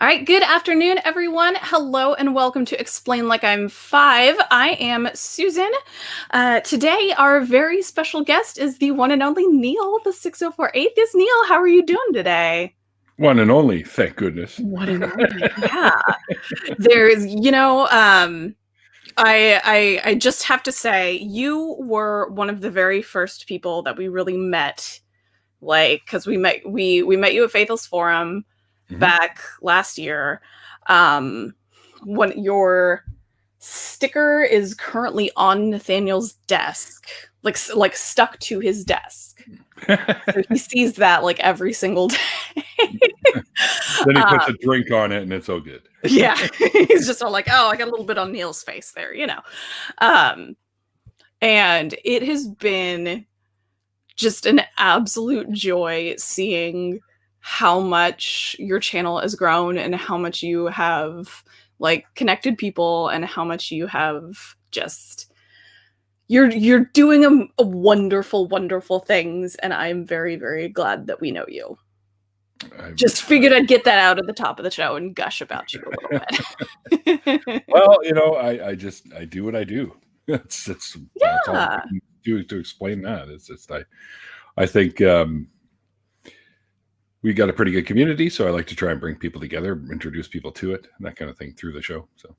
All right, good afternoon, everyone. Hello and welcome to Explain Like I'm Five. I am Susan. Today, our very special guest is the one and only Neil, the 604 Atheist. Neil, how are you doing today? One and only, thank goodness. One and only, yeah. There's, I just have to say, you were one of the very first people that we really met, because we met you at Faithless Forum back last year. When your sticker is currently on Nathaniel's desk, like stuck to his desk. So he sees that like every single day. Then he puts a drink on it and it's all good. Yeah. He's just all like, oh, I got a little bit on Neil's face there, And it has been just an absolute joy seeing how much your channel has grown and how much you have like connected people and how much you have just you're doing a wonderful things, and I'm very, very glad that we know you. Just figured I'd get that out at the top of the show and gush about you a little bit. Well, I do what I do. That's all I can do to explain that. It's just I think we got a pretty good community, so I like to try and bring people together, introduce people to it, and that kind of thing through the show. So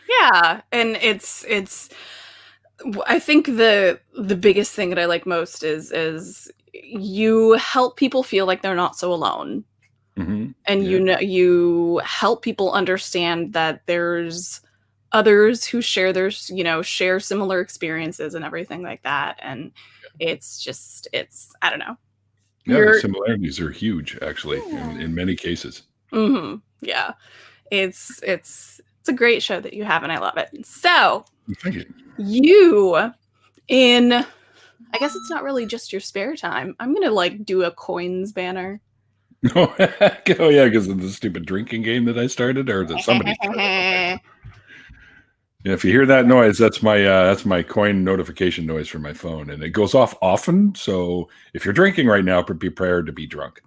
yeah, and it's I think the biggest thing that I like most is you help people feel like they're not so alone. And you help people understand that there's others who share share similar experiences and everything like that. And it's I don't know. Yeah, the similarities are huge, actually, in many cases. Yeah, it's a great show that you have, and I love it. So, thank you. I guess it's not really just your spare time. I'm gonna do a coins banner. Oh yeah, because of the stupid drinking game that I started, or that somebody started. Yeah, if you hear that noise, that's my coin notification noise from my phone, and it goes off often. So if you're drinking right now, be prepared to be drunk.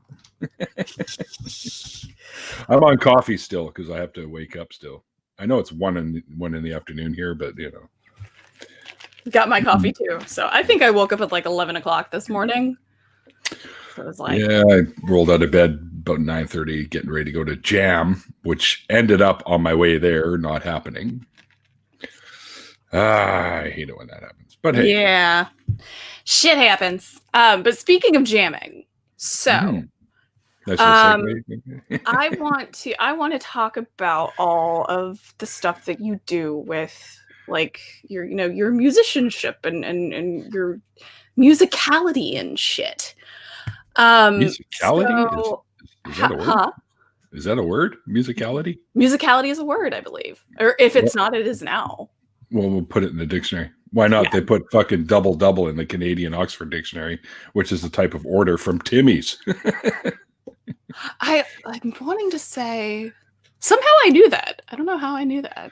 I'm on coffee still because I have to wake up still. I know it's one in the afternoon here, but got my coffee too. So I think I woke up at like 11 o'clock this morning. So it was like, yeah, I rolled out of bed about 9:30, getting ready to go to Jam, which ended up on my way there not happening. I hate it when that happens, but hey. Yeah, shit happens. But speaking of jamming, so I want to talk about all of the stuff that you do with like your musicianship and your musicality and shit. Musicality? Is that a word? Huh? Is that a word? Musicality? Musicality is a word, I believe. Or if it's not, it is now. Well, we'll put it in the dictionary. Why not? Yeah. They put fucking double in the Canadian Oxford Dictionary, which is a type of order from Timmy's. I'm wanting to say, somehow I knew that. I don't know how I knew that.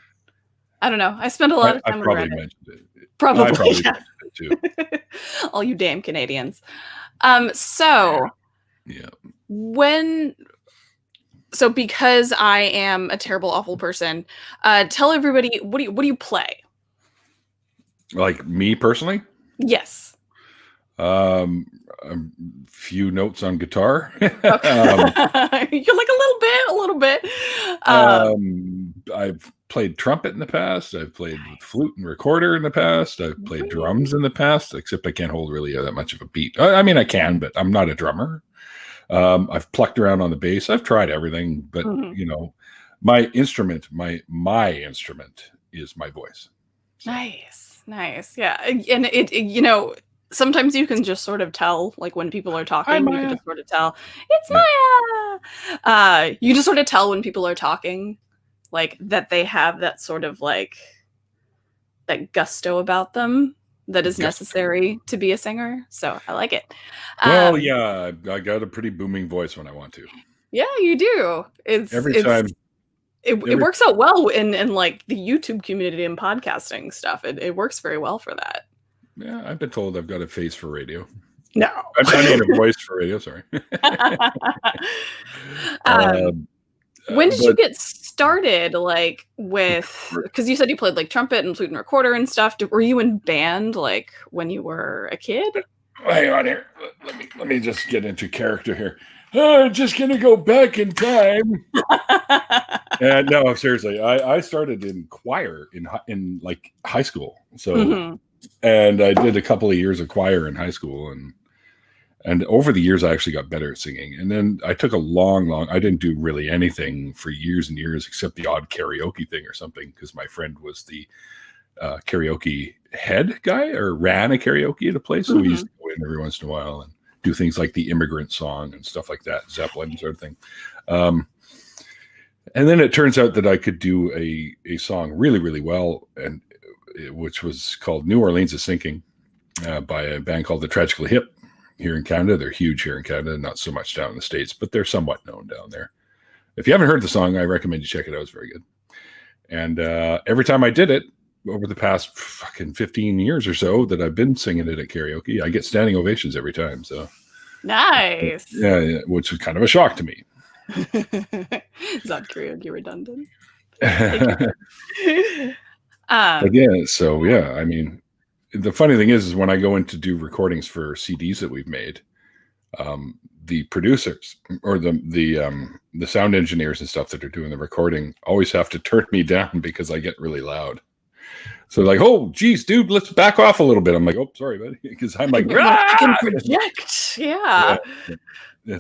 I don't know. I spent a lot of time I probably mentioned it. Probably mentioned it too. All you damn Canadians. So because I am a terrible, awful person, tell everybody what do you play? Like me personally? Yes. A few notes on guitar. Okay. You're like a little bit. I've played trumpet in the past. I've played with flute and recorder in the past. I've played drums in the past, except I can't hold really that much of a beat. I mean, I can, but I'm not a drummer. I've plucked around on the bass. I've tried everything, but my instrument is my voice. So. Nice. Yeah. And it sometimes you can just sort of tell, like when people are talking, you can just sort of tell it's Maya. You just sort of tell when people are talking, like that they have that sort of like that gusto about them that is necessary to be a singer. So I like it. Well, yeah, I got a pretty booming voice when I want to. Yeah, you do. It works out well in like the YouTube community and podcasting stuff. It works very well for that. Yeah, I've been told I've got a face for radio. No. I mean a voice for radio, sorry. When did you but get started, like, with, because you said you played, like, trumpet and flute and recorder and stuff. Were you in band, like, when you were a kid? hang on here. Let me just get into character here. Oh, I'm just gonna go back in time. No, seriously, I started in choir in like high school. So, Mhm. and I did a couple of years of choir in high school, and over the years I actually got better at singing. And then I took a long, I didn't do really anything for years and years except the odd karaoke thing or something, because my friend was the karaoke head guy, or ran a karaoke at a place. So we used to go in every once in a while and do things like the Immigrant Song and stuff like that, Zeppelin sort of thing. And then it turns out that I could do a song really, really well, and which was called New Orleans is Sinking, by a band called the Tragically Hip here in Canada. They're huge here in Canada, not so much down in the States, but they're somewhat known down there. If you haven't heard the song, I recommend you check it out. It's very good. And every time I did it over the past fucking 15 years or so that I've been singing it at karaoke, I get standing ovations every time. So Nice. yeah, which was kind of a shock to me. Is that karaoke redundant? Yeah, so yeah, I mean, the funny thing is when I go in to do recordings for CDs that we've made, the producers or the sound engineers and stuff that are doing the recording always have to turn me down because I get really loud. So like, oh, geez, dude, let's back off a little bit. I'm like, oh, sorry, buddy, because I'm like, I can project. Yeah.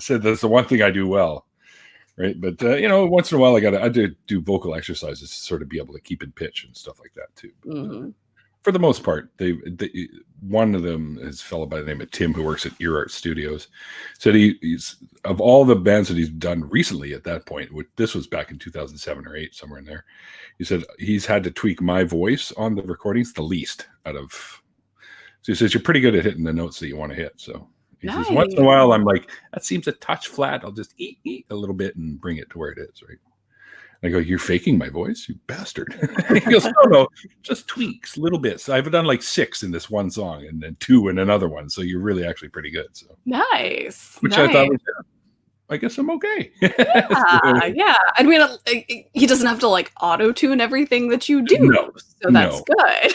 So that's the one thing I do well, right? But once in a while, I do vocal exercises to sort of be able to keep in pitch and stuff like that too. But, for the most part, one of them is a fellow by the name of Tim who works at Ear Art Studios. Said he's of all the bands that he's done recently at that point, which this was back in 2007 or 8, somewhere in there. He said he's had to tweak my voice on the recordings the least out of. So he says you're pretty good at hitting the notes that you want to hit. So he says once in a while I'm like, that seems a touch flat. I'll just eat a little bit and bring it to where it is, right? I go, you're faking my voice, you bastard. He goes, no, just tweaks, little bits. I've done like 6 in this one song and then 2 in another one. So you're really actually pretty good. So nice. Which I thought was, I guess I'm okay. Yeah. I mean, he doesn't have to like auto-tune everything that you do. No, so that's good.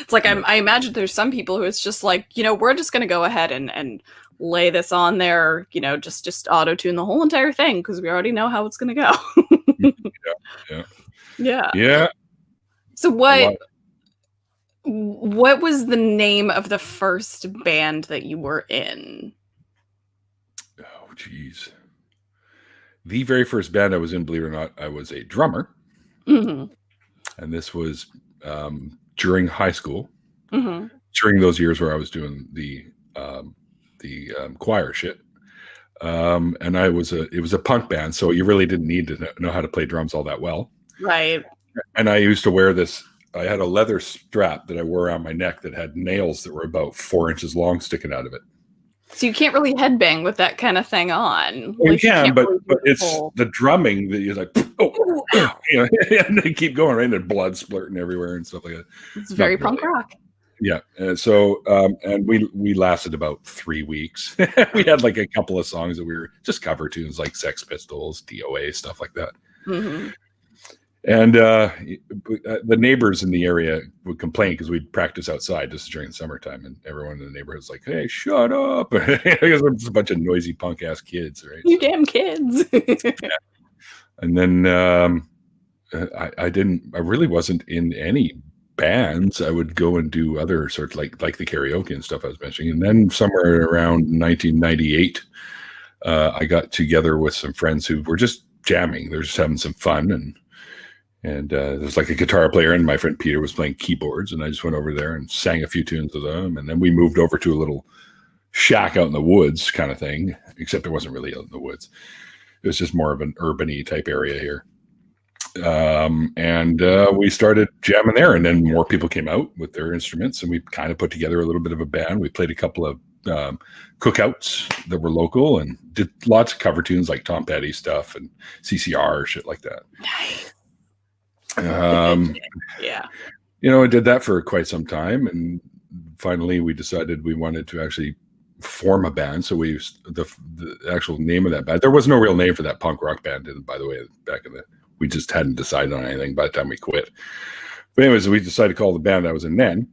It's like, I imagine there's some people who it's just like, we're just going to go ahead and lay this on there, just auto-tune the whole entire thing because we already know how it's going to go. Yeah. So what was the name of the first band that you were in? Oh, geez. The very first band I was in, believe it or not, I was a drummer. And this was during high school, during those years where I was doing the choir shit. And it was a punk band, so you really didn't need to know how to play drums all that well. Right. And I used to wear this, I had a leather strap that I wore around my neck that had nails that were about 4 inches long sticking out of it. So you can't really headbang with that kind of thing on. Well, you can, but it's the drumming that you're like, and they keep going, right? And the blood splurting everywhere and stuff like that. It's very punk rock. Yeah. And so, and we lasted about 3 weeks. We had like a couple of songs that we were just cover tunes like Sex Pistols, DOA, stuff like that. And the neighbors in the area would complain because we'd practice outside just during the summertime, and everyone in the neighborhood was like, "Hey, shut up!" Because it's a bunch of noisy punk ass kids, right? You damn kids. And then I really wasn't in any bands. I would go and do other sorts like the karaoke and stuff I was mentioning. And then somewhere around 1998, I got together with some friends who were just jamming. They're just having some fun, and there was like a guitar player, and my friend Peter was playing keyboards, and I just went over there and sang a few tunes with them. And then we moved over to a little shack out in the woods kind of thing, except it wasn't really out in the woods. It was just more of an urban-y type area here. And we started jamming there, and then more people came out with their instruments, and we kind of put together a little bit of a band. We played a couple of cookouts that were local and did lots of cover tunes like Tom Petty stuff and CCR, shit like that. Nice. Yeah. I did that for quite some time, and finally we decided we wanted to actually form a band. So we used the actual name of that band. There was no real name for that punk rock band, by the way, back in the, we just hadn't decided on anything by the time we quit. But anyways, we decided to call the band I was in then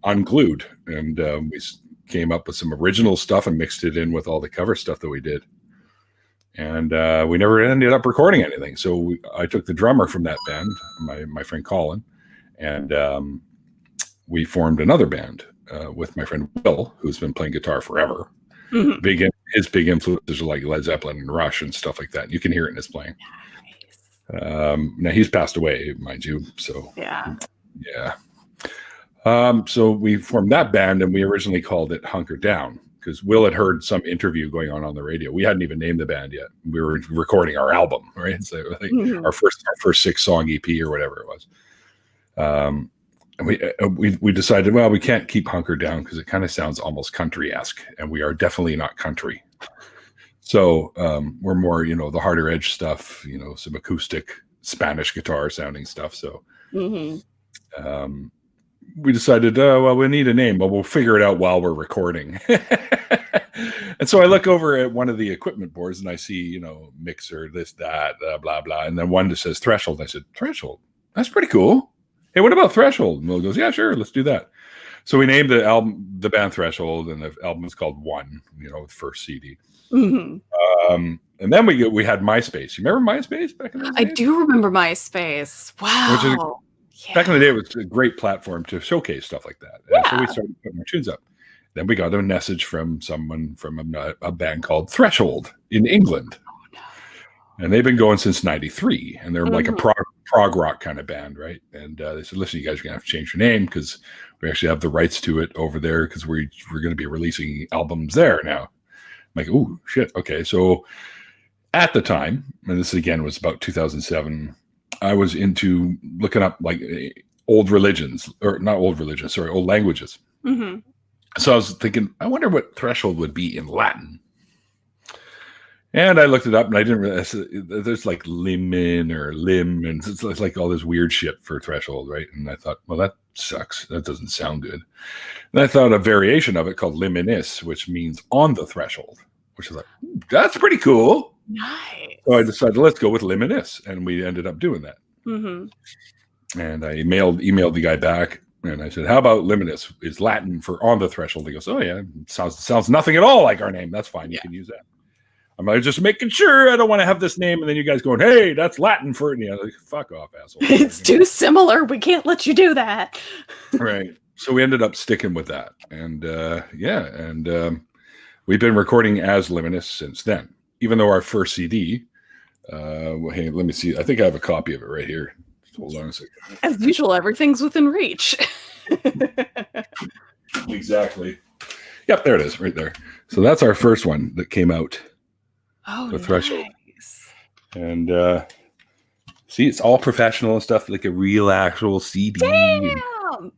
Unglued. And we came up with some original stuff and mixed it in with all the cover stuff that we did. And we never ended up recording anything. So I took the drummer from that band, my friend Colin, and we formed another band with my friend Will, who's been playing guitar forever. Mm-hmm. His big influences are like Led Zeppelin and Rush and stuff like that. You can hear it in his playing. Nice. Now he's passed away, mind you. So yeah. So we formed that band, and we originally called it Hunker Down, because Will had heard some interview going on the radio. We hadn't even named the band yet. We were recording our album, right? So like our first 6-song EP or whatever it was. And we decided, well, we can't keep Hunker Down because it kind of sounds almost country-esque, and we are definitely not country. So we're more, the harder edge stuff, some acoustic Spanish guitar sounding stuff. So we decided, well, we need a name, but we'll figure it out while we're recording. And so I look over at one of the equipment boards and I see, mixer, this, that, blah, blah. And then one that says Threshold. I said, Threshold? That's pretty cool. Hey, what about Threshold? And Will goes, yeah, sure, let's do that. So we named the band Threshold, and the album is called One, the first CD. And then we had MySpace. You remember MySpace back in the day? I do remember MySpace. Wow. Back in the day, it was a great platform to showcase stuff like that. Yeah. So we started putting our tunes up. Then we got a message from someone from a band called Threshold in England. Oh, no. And they've been going since 93. And they're like a prog rock kind of band, right? And they said, listen, you guys are going to have to change your name because we actually have the rights to it over there because we're going to be releasing albums there now. I'm like, ooh, shit. Okay. So at the time, and this again was about 2007, I was into looking up like old languages. So I was thinking, I wonder what Threshold would be in Latin. And I looked it up, and I didn't realize there's like limen or lim, and it's like all this weird shit for Threshold, right? And I thought, well, that sucks. That doesn't sound good. And I thought a variation of it called liminis, which means on the threshold, which is like, that's pretty cool. Nice. So I decided, let's go with liminis, and we ended up doing that. And I emailed the guy back, and I said, how about liminis? Is Latin for on the threshold? He goes, oh yeah, sounds nothing at all like our name. That's fine. You can use that. I'm like, just making sure I don't want to have this name, and then you guys going, hey, that's Latin for it. Like, fuck off, asshole. It's too similar. We can't let you do that. Right. So we ended up sticking with that. And we've been recording as Liminis since then. Even though our first CD, hey, let me see. I think I have a copy of it right here. Just hold on a second. As usual, everything's within reach. Exactly. Yep, there it is, right there. So that's our first one that came out. Oh, the Threshold. Nice. And see, it's all professional and stuff, like a real actual CD. Damn.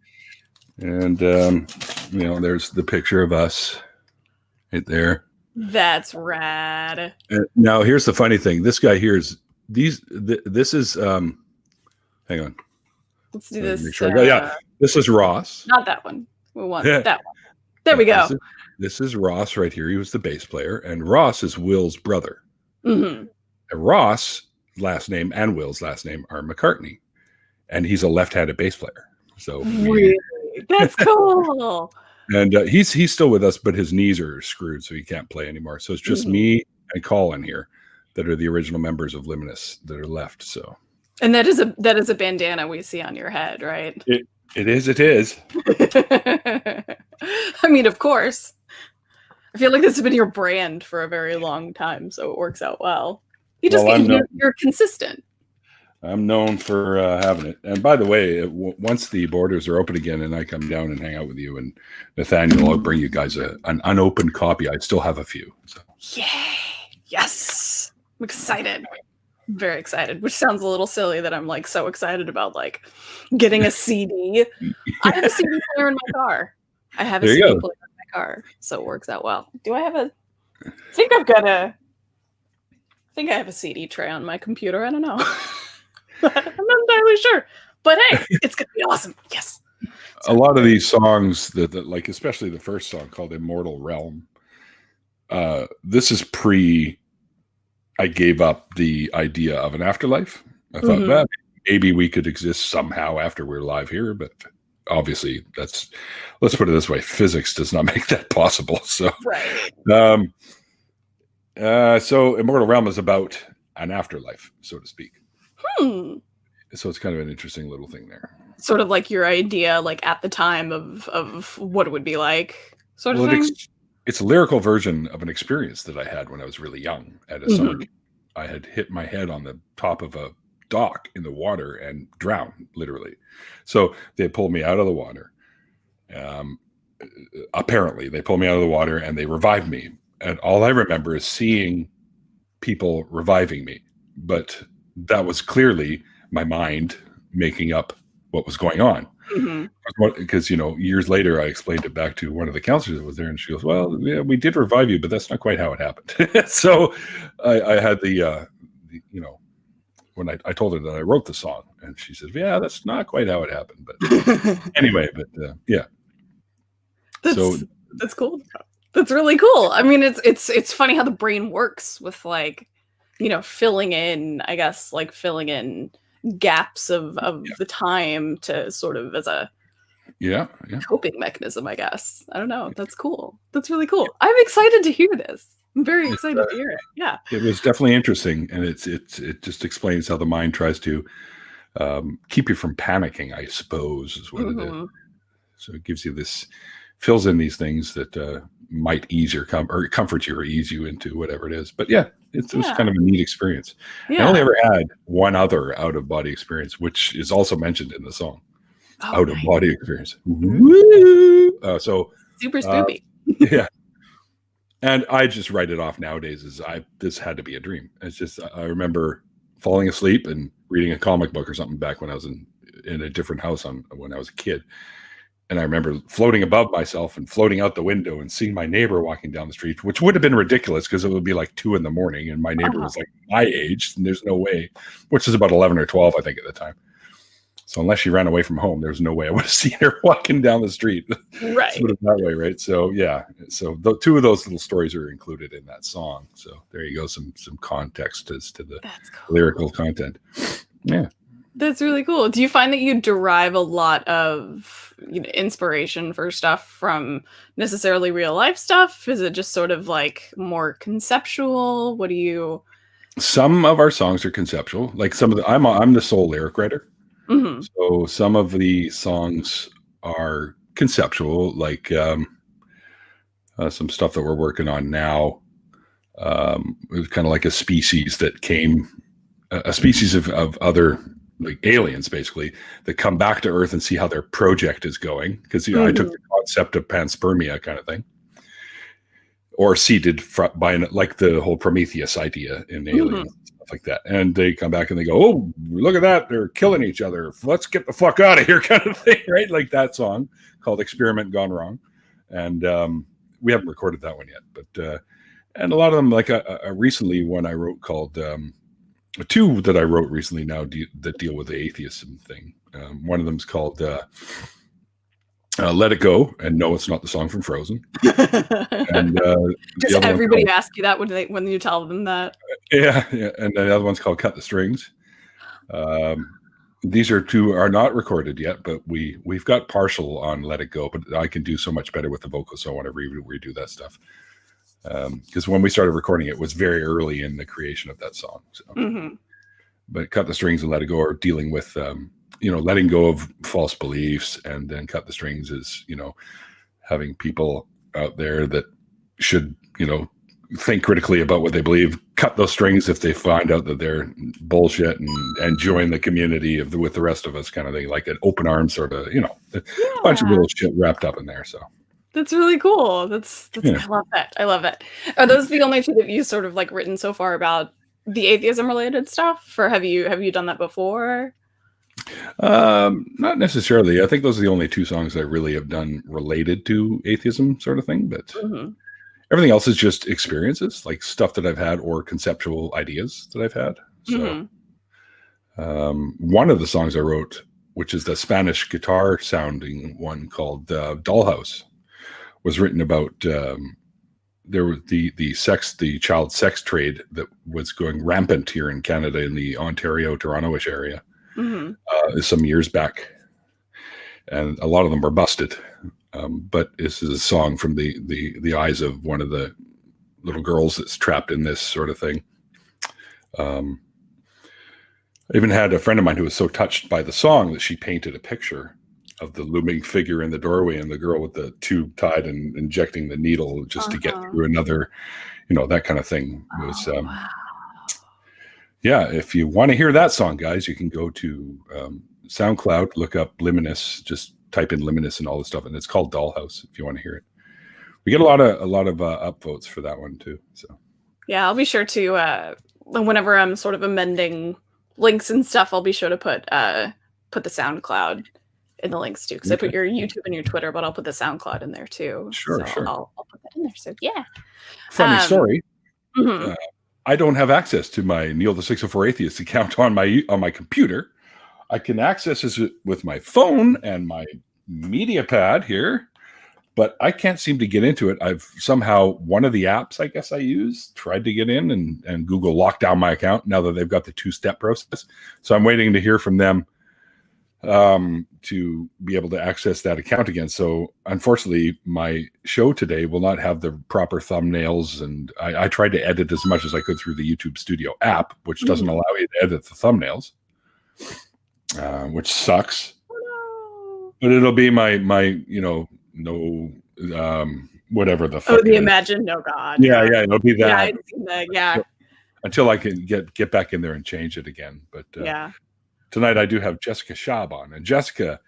And there's the picture of us right there. That's rad. Now, here's the funny thing. This guy here is this is hang on. Let's do this. Yeah, this is Ross. Not that one. We want that one. There we go. This is Ross right here. He was the bass player, and Ross is Will's brother. And Ross' last name and Will's last name are McCartney, and he's a left-handed bass player. So really, that's cool. And he's still with us, but his knees are screwed, so he can't play anymore. So it's just me and Colin here that are the original members of Liminis that are left. So, and that is a bandana we see on your head, right? It is. I mean, of course. I feel like this has been your brand for a very long time, so it works out well. You're consistent. I'm known for having it. And by the way, once the borders are open again and I come down and hang out with you and Nathaniel, I'll bring you guys an unopened copy. I still have a few. So. Yay! Yes! I'm excited. I'm very excited, which sounds a little silly that I'm like so excited about like getting a CD. I have a CD player in my car. I have a CD player in my car, so it works out well. Do I have I think I have a CD tray on my computer. I don't know. I'm not entirely sure. But hey, it's going to be awesome. Yes. A lot of these songs that like, especially the first song called Immortal Realm, This is pre I gave up the idea of an afterlife. I thought, Mhm. well, maybe we could exist somehow after we're alive here, but obviously let's put it this way, physics does not make that possible. So Right. um so Immortal Realm is about an afterlife, so to speak. Hmm. So it's kind of an interesting little thing there. Sort of like your idea, like, at the time of what it would be like, sort of Well, thing? it's a lyrical version of an experience that I had when I was really young at a summer Mhm. camp. I had hit my head on the top of a dock in the water and drowned, literally. So they pulled me out of the water. Um, Apparently, they pulled me out of the water and they revived me. And all I remember is seeing people reviving me. But that was clearly my mind making up what was going on. Mhm. Because years later I explained it back to one of the counselors that was there, and she goes, well, yeah, we did revive you, but that's not quite how it happened. So I had when I told her that I wrote the song, and she said, yeah, that's not quite how it happened, but anyway, but yeah. So That's cool. That's really cool. I mean, it's funny how the brain works with, like, filling in, I guess, like, filling in gaps of the time to sort of as a yeah, coping mechanism, I guess. I don't know. That's cool. That's really cool. I'm excited to hear this. I'm very it's, excited to hear it. Yeah. it was definitely interesting, and it just explains how the mind tries to keep you from panicking, I suppose, is what it is. Mhm. So it gives you fills in these things that might ease or comfort you or ease you into whatever it is. But yeah, it was Yeah. kind of a neat experience. I only Yeah. ever had one other out of body experience, which is also mentioned in the song. Oh, Out of nice. body experience. Mhm. Woo! Super Uh, spoopy. yeah, and I just write it off nowadays as this had to be a dream. It's just I remember falling asleep and reading a comic book or something back when I was in a different house when I was a kid. And I remember floating above myself and floating out the window and seeing my neighbor walking down the street, which would have been ridiculous because it would be like 2 a.m. and my neighbor Uh-huh. was like my age, and there's no way, which is about 11 or 12, I think, at the time. So unless she ran away from home, there's no way I would have seen her walking down the street. Let's put Right. it that way, right? So yeah, so two of those little stories are included in that song. So there you go, some context as to the That's cool. lyrical content. Yeah. That's really cool. Do you find that you derive a lot of, inspiration for stuff from necessarily real life stuff? Is it just sort of like more conceptual? What do you Some of our songs are conceptual, like some of the I'm the sole lyric writer. Mhm. So some of the songs are conceptual, like some stuff that we're working on now. It was kind of like a species that came, a species of other like aliens, basically, that come back to Earth and see how their project is going. Because I took Mhm. the concept of panspermia kind of thing, or seeded by like the whole Prometheus idea in Mhm. Aliens, stuff like that. And they come back and they go, "Oh, look at that! They're killing each other. Let's get the fuck out of here," kind of thing, right? Like that song called "Experiment Gone Wrong," and we haven't recorded that one yet, but and a lot of them, like a recently one I wrote called two that I wrote recently now that deal with the atheism thing. One of them is called "Let It Go," and no, it's not the song from Frozen. And the Does other one's everybody called ask you that when you tell them that? yeah, and the other one's called "Cut the Strings." Um, these two are not recorded yet, but we've got partial on "Let It Go." But I can do so much better with the vocals, so I want to redo that stuff. Because when we started recording it was very early in the creation of that song. So, Mhm. but "Cut the Strings" and "Let It Go" are dealing with letting go of false beliefs, and then "Cut the Strings" is having people out there that should think critically about what they believe, cut those strings if they find out that they're bullshit, and join the community with the rest of us, kind of thing, like an open arms sort of, a bunch of Yeah. little shit wrapped up in there. So That's really cool. That's yeah. I love that. I love it. Are those the only 2 that you sort of, like, written so far about the atheism related stuff, or have you done that before? Not necessarily. I think those are the only two songs I really have done related to atheism sort of thing, but Mhm. everything else is just experiences, like stuff that I've had or conceptual ideas that I've had. So Mhm. one of the songs I wrote, which is the Spanish guitar sounding one called Dollhouse, was written about there was the child sex trade that was going rampant here in Canada in the Ontario, Toronto-ish area some years back, and a lot of them were busted. But this is a song from the eyes of one of the little girls that's trapped in this sort of thing. I even had a friend of mine who was so touched by the song that she painted a picture of the looming figure in the doorway and the girl with the tube tied and injecting the needle just to get through another, that kind of thing. It was, Wow. yeah, if you want to hear that song, guys, you can go to SoundCloud, look up Liminus, just type in Liminus and all this stuff, and it's called Dollhouse if you want to hear it. We get a lot of upvotes for that one too. So yeah, I'll be sure to whenever I'm sort of amending links and stuff, I'll be sure to put the SoundCloud in the links too, because I put your YouTube and your Twitter, but I'll put the SoundCloud in there too. Sure, so sure. I'll put that in there. So yeah. Funny story. I don't have access to my Neil the 604 Atheist account on my computer. I can access it with my phone and my media pad here, but I can't seem to get into it. I've somehow, one of the apps I guess I use, tried to get in, and Google locked down my account now that they've got the 2-step process. So I'm waiting to hear from them to be able to access that account again. So unfortunately, my show today will not have the proper thumbnails, and I tried to edit as much as I could through the YouTube Studio app, which doesn't allow you to edit the thumbnails, which sucks. But it'll be my whatever the fuck. The Imagine No God. Yeah, it'll be that. Yeah, I've seen that. Yeah. Until I can get back in there and change it again. But yeah. Tonight I do have Jessica Schaub on, and Jessica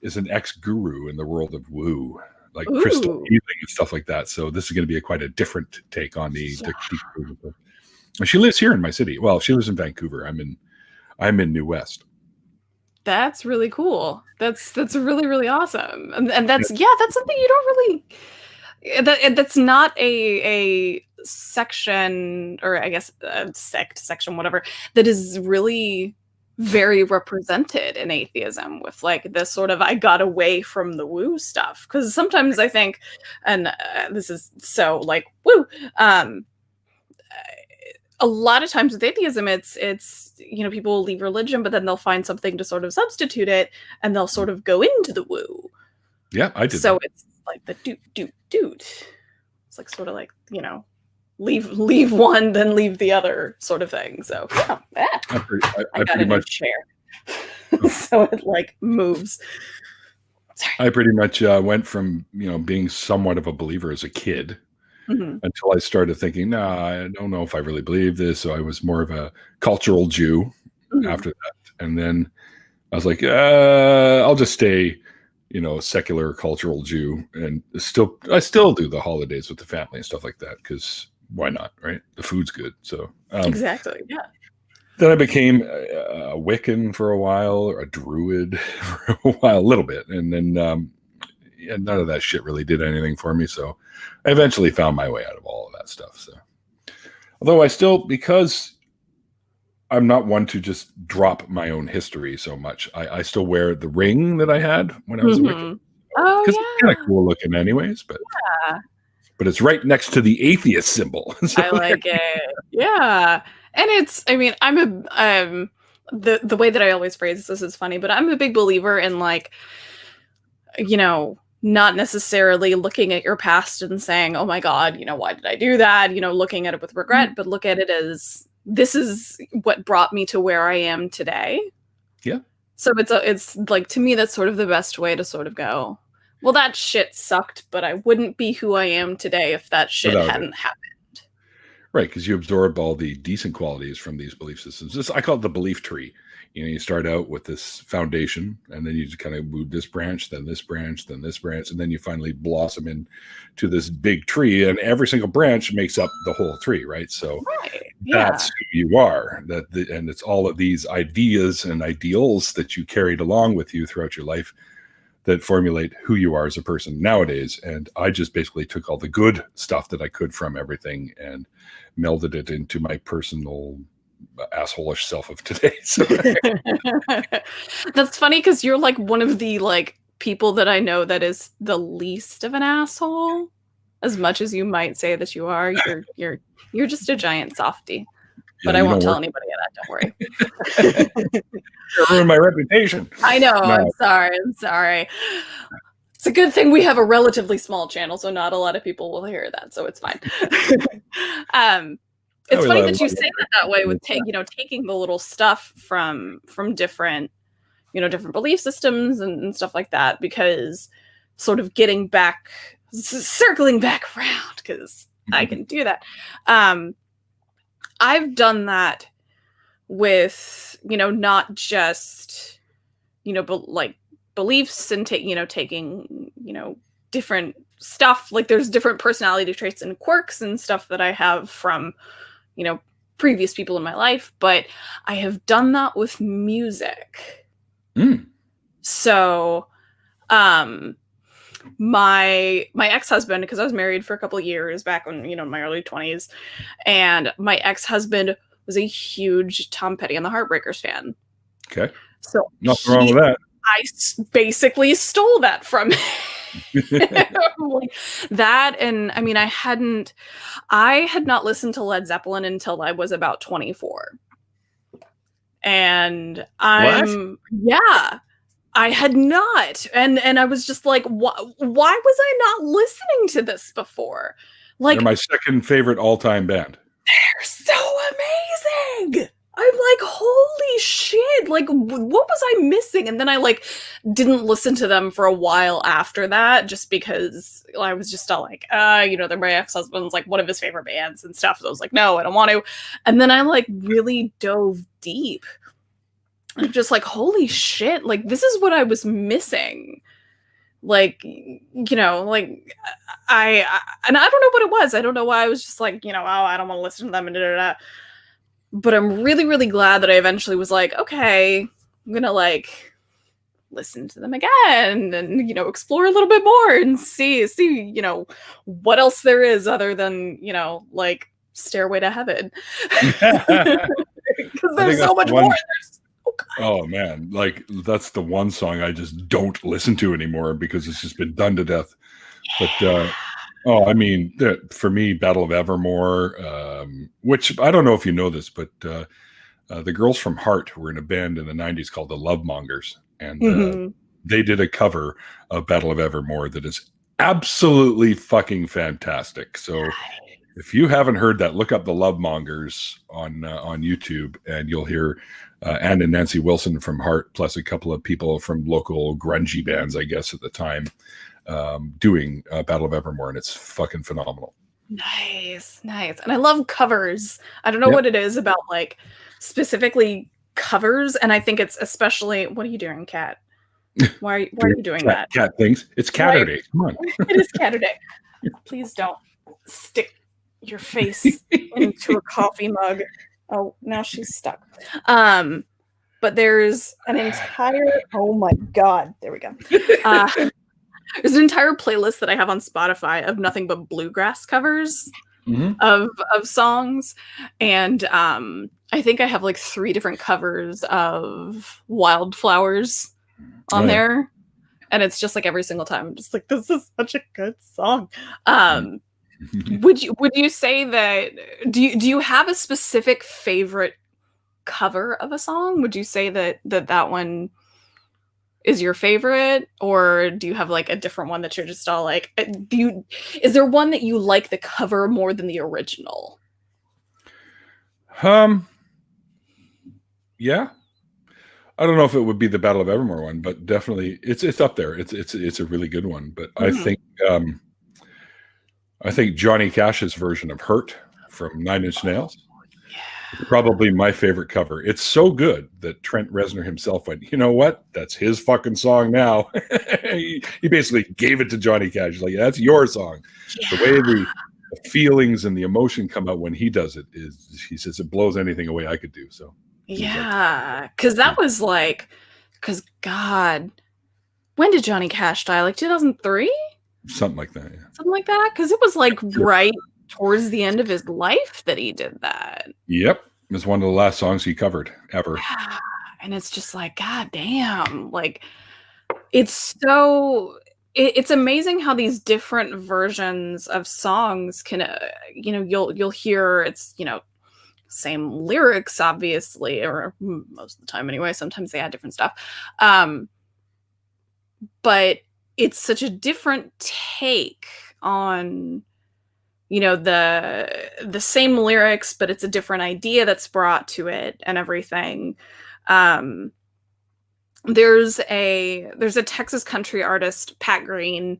is an ex-guru in the world of woo, like crystal healing and stuff like that. So this is going to be quite a different take on the she lives here in my city. Well, she lives in Vancouver. I'm in New West. That's really cool. That's really, really awesome. And that's that's something you don't really that's not a section, or I guess a section, whatever, that is really very represented in atheism, with like this sort of I got away from the woo stuff. Because sometimes I think, and this is so like woo, a lot of times with atheism, it's people will leave religion, but then they'll find something to sort of substitute it, and they'll sort of go into the woo. Yeah, I did. So it's like the doot. It's like sort of like leave one, then leave the other sort of thing. So I got a new chair, so it like moves. Sorry. I pretty much went from being somewhat of a believer as a kid. Until I started thinking, no, I don't know if I really believe this. So I was more of a cultural Jew after that. And then I was like, I'll just stay, secular cultural Jew. And I still do the holidays with the family and stuff like that, because why not, right? The food's good. So exactly, yeah. Then I became a Wiccan for a while, or a Druid for a while, a little bit. And then none of that shit really did anything for me. So I eventually found my way out of all of that stuff. So, although I still, because I'm not one to just drop my own history so much, I still wear the ring that I had when I was a Wiccan. Oh, because it's kind of cool looking anyways, but it's right next to the atheist symbol. So I like it. Yeah. And it's, I'm the way that I always phrase this is funny, but I'm a big believer in like, not necessarily looking at your past and saying, oh my God, why did I do that? Looking at it with regret, but look at it as, this is what brought me to where I am today. Yeah. So it's like, to me, that's sort of the best way to sort of go, well, that shit sucked, but I wouldn't be who I am today if that shit hadn't happened. Right. Because you absorb all the decent qualities from these belief systems. I call it the belief tree. You start out with this foundation, and then you just kind of move this branch, then this branch, then this branch, and then you finally blossom into this big tree, and every single branch makes up the whole tree, right? So that's who you are. And it's all of these ideas and ideals that you carried along with you throughout your life that formulate who you are as a person nowadays. And I just basically took all the good stuff that I could from everything and melded it into my personal asshole-ish self of today. So that's funny, because you're like one of the like people that I know that is the least of an asshole. as much as you might say that you are, you're just a giant softie. But Yeah, I you won't don't tell work. anybody that. Don't worry. Ruin my reputation. I know. No. I'm sorry. I'm sorry. It's a good thing we have a relatively small channel, so not a lot of people will hear that, so it's fine. It's funny that you say that way with taking the little stuff from different different belief systems and stuff like that, because sort of getting back, circling back around, because I can do that. I've done that with not just but like beliefs and taking different stuff, like there's different personality traits and quirks and stuff that I have from previous people in my life, but I have done that with music. So my ex-husband, because I was married for a couple of years back when in my early 20s, and my ex-husband was a huge Tom Petty and the Heartbreakers fan. Okay. So nothing wrong with that. I basically stole that from him. Like that, and I mean, I had not listened to Led Zeppelin until I was about 24. And yeah, I had not. And I was just like, why was I not listening to this before? Like, they're my second favorite all-time band. They're so amazing. I'm like, holy shit, like what was I missing? And then I like didn't listen to them for a while after that, just because I was just all like, they're my ex-husband's like one of his favorite bands and stuff. So I was like, no, I don't want to. And then I like really dove deep. I'm just like, holy shit, like this is what I was missing. Like, like I don't know what it was. I don't know why I was just like, oh, I don't want to listen to them and da-da-da. But I'm really, really glad that I eventually was like, okay, I'm gonna like listen to them again and explore a little bit more and see what else there is other than like Stairway to Heaven, because there's so much more. Oh man, like that's the one song I just don't listen to anymore because it's just been done to death. But I mean, for me, Battle of Evermore, which I don't know if you know this, but the girls from Heart were in a band in the 90s called the Lovemongers, and they did a cover of Battle of Evermore that is absolutely fucking fantastic. So if you haven't heard that, look up the Lovemongers on YouTube, and you'll hear Ann and Nancy Wilson from Heart, plus a couple of people from local grungy bands, I guess, at the time, doing Battle of Evermore, and it's fucking phenomenal. Nice. And I love covers. I don't know what it is about like specifically covers, and I think it's especially, what are you doing, Kat? Why are you doing that? Cat things. It's Catterday. Come on. It is Catterday. Please don't stick your face into a coffee mug. Oh, now she's stuck. But there's an entire, oh my God, there we go. There's an entire playlist that I have on Spotify of nothing but bluegrass covers of songs. And I think I have like 3 different covers of Wildflowers on there. And it's just like every single time I'm just like, this is such a good song. Would you say that, do you have a specific favorite cover of a song? Would you say that one is your favorite, or do you have like a different one that you're just all like, is there one that you like the cover more than the original? Yeah, I don't know if it would be the Battle of Evermore one, but definitely it's up there. It's a really good one. But I think Johnny Cash's version of Hurt from Nine Inch Nails is probably my favorite cover. It's so good that Trent Reznor himself went, you know what? That's his fucking song now. he basically gave it to Johnny Cash. He's like, that's your song. Yeah. The way the feelings and the emotion come out when he does it is, he says, it blows anything away I could do. So yeah, because that was like, because God, when did Johnny Cash die? Like 2003? Something like that. Yeah. Something like that? Because it was like right towards the end of his life that he did that. Yep. It was one of the last songs he covered ever. Yeah. And it's just like, God damn. Like, it's so, it's amazing how these different versions of songs can, you'll hear it's, same lyrics, obviously, or most of the time anyway. Sometimes they add different stuff. But it's such a different take on, the same lyrics, but it's a different idea that's brought to it and everything. There's a Texas country artist, Pat Green,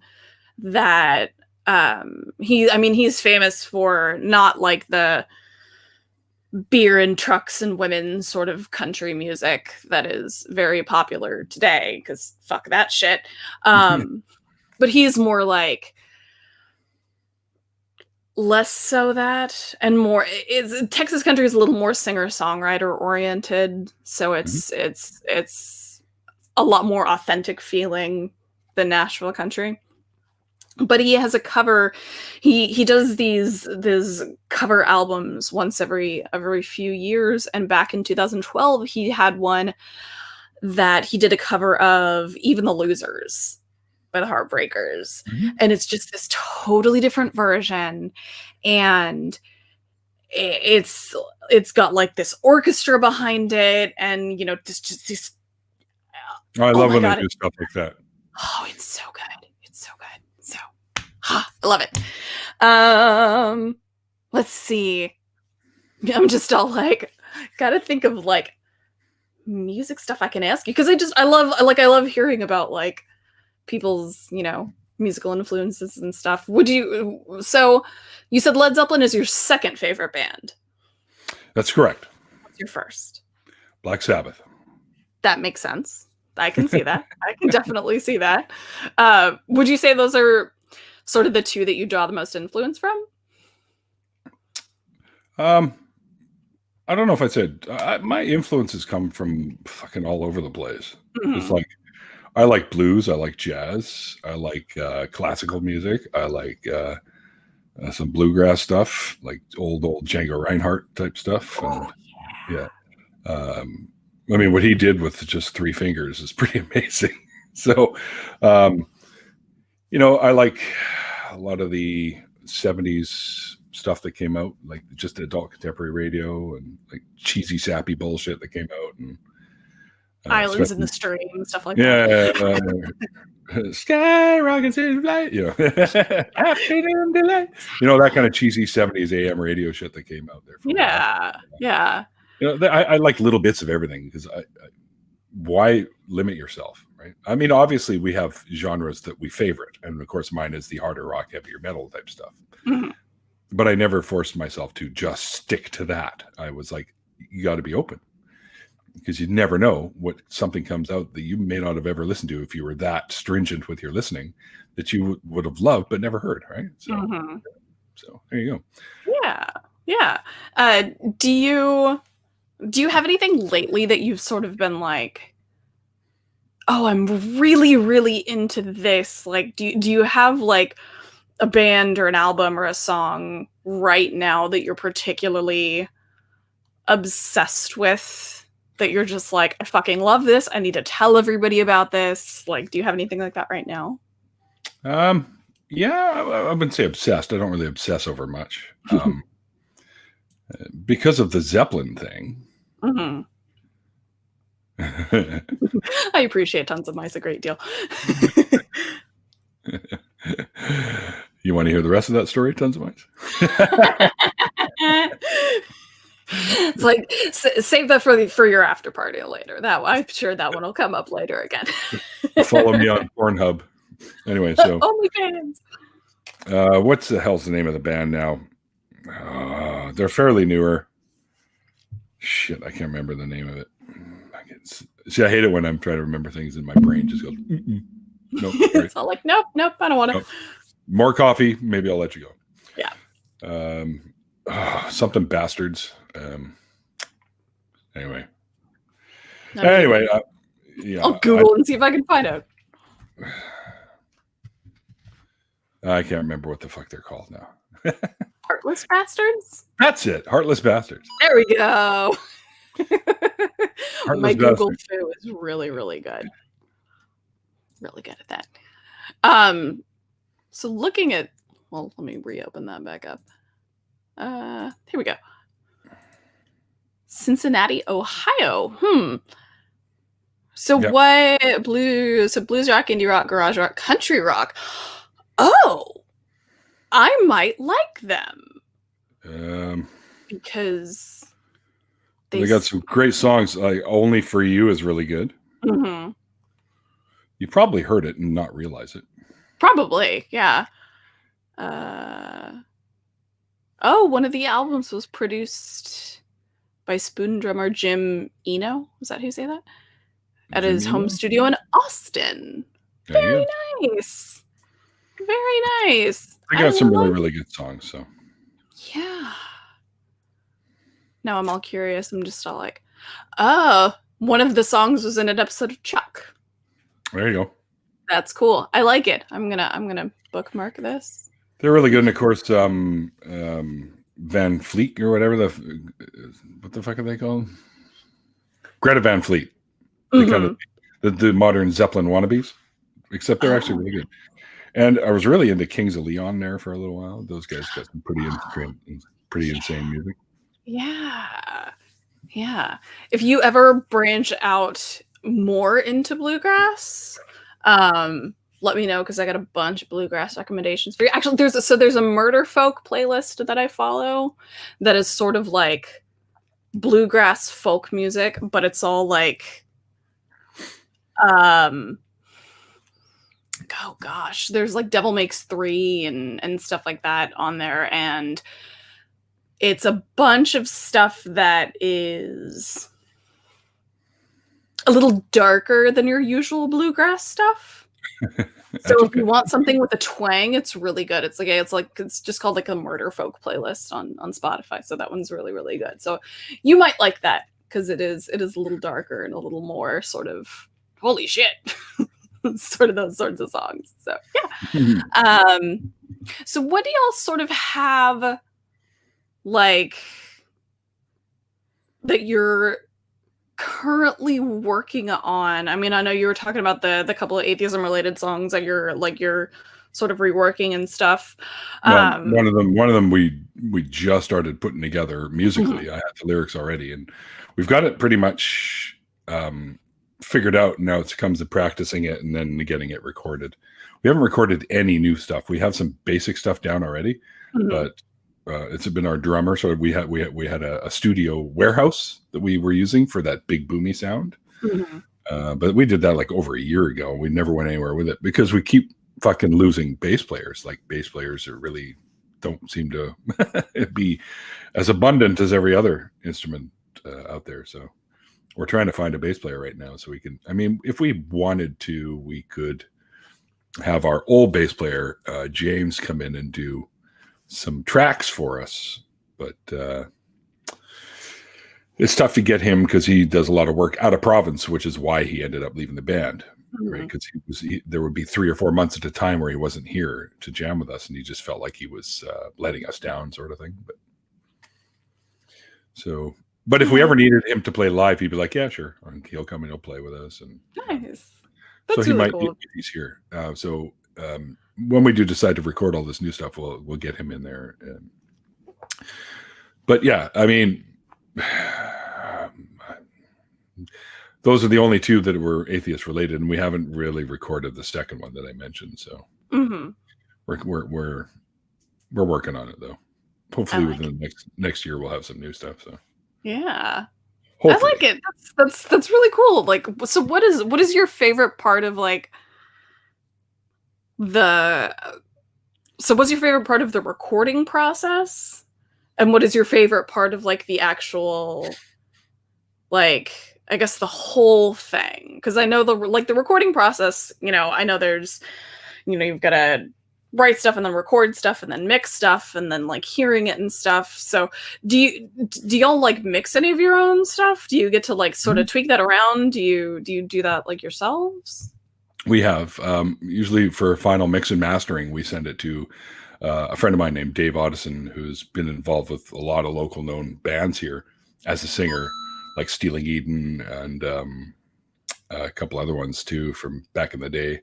that he's famous for not like the beer and trucks and women sort of country music that is very popular today, because fuck that shit. But he's more like less so that, and more Texas country is a little more singer-songwriter oriented, so it's a lot more authentic feeling than Nashville country. But he has a cover. He does these cover albums once every few years, and back in 2012 he had one that he did a cover of Even the Losers by the Heartbreakers. And it's just this totally different version, and it's got like this orchestra behind it, and just this. Oh, I love when they do stuff like that. Oh, it's so good. It's so good. So, I love it. Let's see. I'm just all like, gotta think of like music stuff I can ask you, because I love hearing about like people's, musical influences and stuff. So you said Led Zeppelin is your second favorite band? That's correct. What's your first? Black Sabbath. That makes sense. I can see that. I can definitely see that. Would you say those are sort of the two that you draw the most influence from? I don't know if I said my influences come from fucking all over the place. It's like, I like blues, I like jazz, I like classical music, I like some bluegrass stuff, like old Django Reinhardt type stuff. And, yeah. I mean, what he did with just 3 fingers is pretty amazing. So, I like a lot of the 70s stuff that came out, like just adult contemporary radio and like cheesy, sappy bullshit that came out. And Islands in the Stream, stuff like that. Sky rocking city flight, afternoon delight, that kind of cheesy 70s AM radio shit that came out there. Yeah. I like little bits of everything, because why limit yourself, right? I mean, obviously we have genres that we favorite, and of course mine is the harder rock, heavier metal type stuff. But I never forced myself to just stick to that. I was like, you got to be open, because you never know what something comes out that you may not have ever listened to if you were that stringent with your listening, that you would have loved but never heard, right? So there you go. Yeah. Do you have anything lately that you've sort of been like, oh, I'm really, really into this? Like, do you have like a band or an album or a song right now that you're particularly obsessed with, that you're just like, I fucking love this, I need to tell everybody about this? Like, do you have anything like that right now? Yeah, I wouldn't say obsessed. I don't really obsess over much. Because of the Zeppelin thing. I appreciate Tons of Mice a great deal. You want to hear the rest of that story, Tons of Mice? It's like, save that for your after party later. I'm sure that one will come up later again. Follow me on Pornhub. Anyway, so OnlyFans. What's the hell's the name of the band now? They're fairly newer. Shit, I can't remember the name of it. I hate it when I'm trying to remember things and my brain just goes, nope. It's all like, nope, I don't want to. Nope. More coffee, maybe I'll let you go. Yeah. Something bastards. Anyway. Yeah. I'll Google and see if I can find out. I can't remember what the fuck they're called now. Heartless Bastards? That's it. Heartless Bastards. There we go. My Google Bastards. foo is really, really good. Really good at that. So looking at, well, let me reopen that back up. Here we go. Cincinnati, Ohio. So Yep. what blues? So blues rock, indie rock, garage rock, country rock. Oh, I might like them because they got some great songs. Like "Only for You" is really good. Mm-hmm. You probably heard it and not realize it. Probably, yeah. Oh, one of the albums was produced by Spoon drummer Jim Eno. Is that how you say that? At his home studio in Austin. Very nice. Very nice. They got some really, really good songs. So yeah. Now I'm all curious. I'm just all like, oh, one of the songs was in an episode of Chuck. There you go. That's cool. I like it. I'm gonna bookmark this. They're really good, and of course, Van Fleet or whatever what the fuck are they called? Greta Van Fleet. Kind of the modern Zeppelin wannabes, except they're actually really good. And I was really into Kings of Leon there for a little while. Those guys got some pretty insane music. Yeah. If you ever branch out more into bluegrass, let me know because I got a bunch of bluegrass recommendations for you. Actually, there's a murder folk playlist that I follow that is sort of like bluegrass folk music, but it's all like oh gosh, there's like Devil Makes 3 and stuff like that on there, and it's a bunch of stuff that is a little darker than your usual bluegrass stuff. So if you want something with a twang, it's really good. It's just called like a murder folk playlist on Spotify. So that one's really, really good. So you might like that because it is a little darker and a little more sort of holy shit. Sort of those sorts of songs. So yeah. So what do y'all sort of have like that you're currently working on? I mean, I know you were talking about the couple of atheism related songs that you're sort of reworking and stuff. One of them we just started putting together musically. I had the lyrics already, and we've got it pretty much figured out. Now it comes to practicing it and then getting it recorded. We haven't recorded any new stuff. We have some basic stuff down already, but it's been our drummer. So we had a studio warehouse that we were using for that big boomy sound. But we did that like over a year ago. We never went anywhere with it because we keep fucking losing bass players. Like bass players are really don't seem to be as abundant as every other instrument out there. So we're trying to find a bass player right now so we can, I mean, if we wanted to, we could have our old bass player, James, come in and do some tracks for us, but it's tough to get him because he does a lot of work out of province, which is why he ended up leaving the band, right? Because there would be 3 or 4 months at a time where he wasn't here to jam with us, and he just felt like he was letting us down, sort of thing. But if we ever needed him to play live, he'd be like, "Yeah, sure." And he'll come and he'll play with us, and nice. That's so he really might. Cool. He's here. When we do decide to record all this new stuff, we'll get him in there. But yeah, I mean, those are the only two that were atheist related, and we haven't really recorded the second one that I mentioned. So we're working on it though. Hopefully within the next year we'll have some new stuff. So yeah, hopefully. I like it. That's really cool. Like, so what is your favorite part of like what's your favorite part of the recording process, and what is your favorite part of like the actual, like, I guess the whole thing? Because I know the recording process, I know there's, you've got to write stuff and then record stuff and then mix stuff and then like hearing it and stuff. So do y'all like mix any of your own stuff? Do you get to like sort of tweak that around? Do you do that like yourselves? We have usually for final mix and mastering, we send it to a friend of mine named Dave Audison, who's been involved with a lot of local known bands here as a singer, like Stealing Eden and a couple other ones too from back in the day.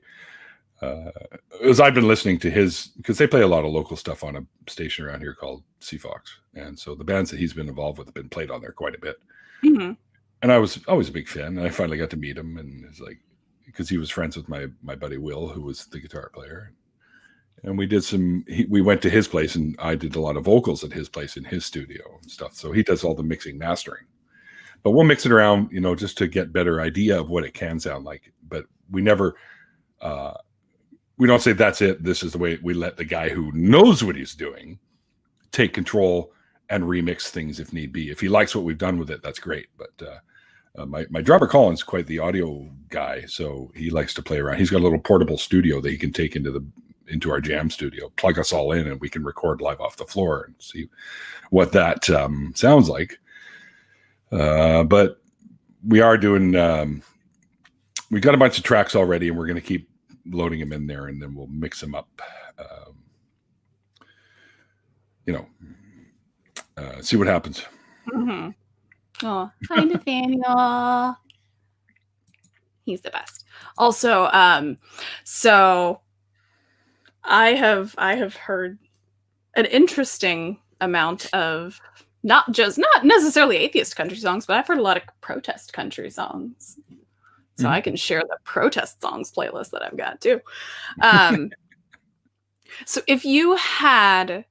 as I've been listening to his, because they play a lot of local stuff on a station around here called Seafox, and so the bands that he's been involved with have been played on there quite a bit. Mm-hmm. And I was always a big fan, and I finally got to meet him, and it's like, because he was friends with my buddy Will, who was the guitar player, and we did we went to his place, and I did a lot of vocals at his place in his studio and stuff. So he does all the mixing, mastering, but we'll mix it around, just to get better idea of what it can sound like. But we never, we don't say that's it. This is the way. We let the guy who knows what he's doing take control and remix things if need be. If he likes what we've done with it, that's great. But my drummer Colin's quite the audio guy, so he likes to play around. He's got a little portable studio that he can take into our jam studio, plug us all in, and we can record live off the floor and see what that sounds like. But we are doing. We got a bunch of tracks already, and we're going to keep loading them in there, and then we'll mix them up. See what happens. Mm-hmm. Oh, hi Nathaniel. He's the best. Also, so I have heard an interesting amount of not necessarily atheist country songs, but I've heard a lot of protest country songs. So I can share the protest songs playlist that I've got too. So if you had,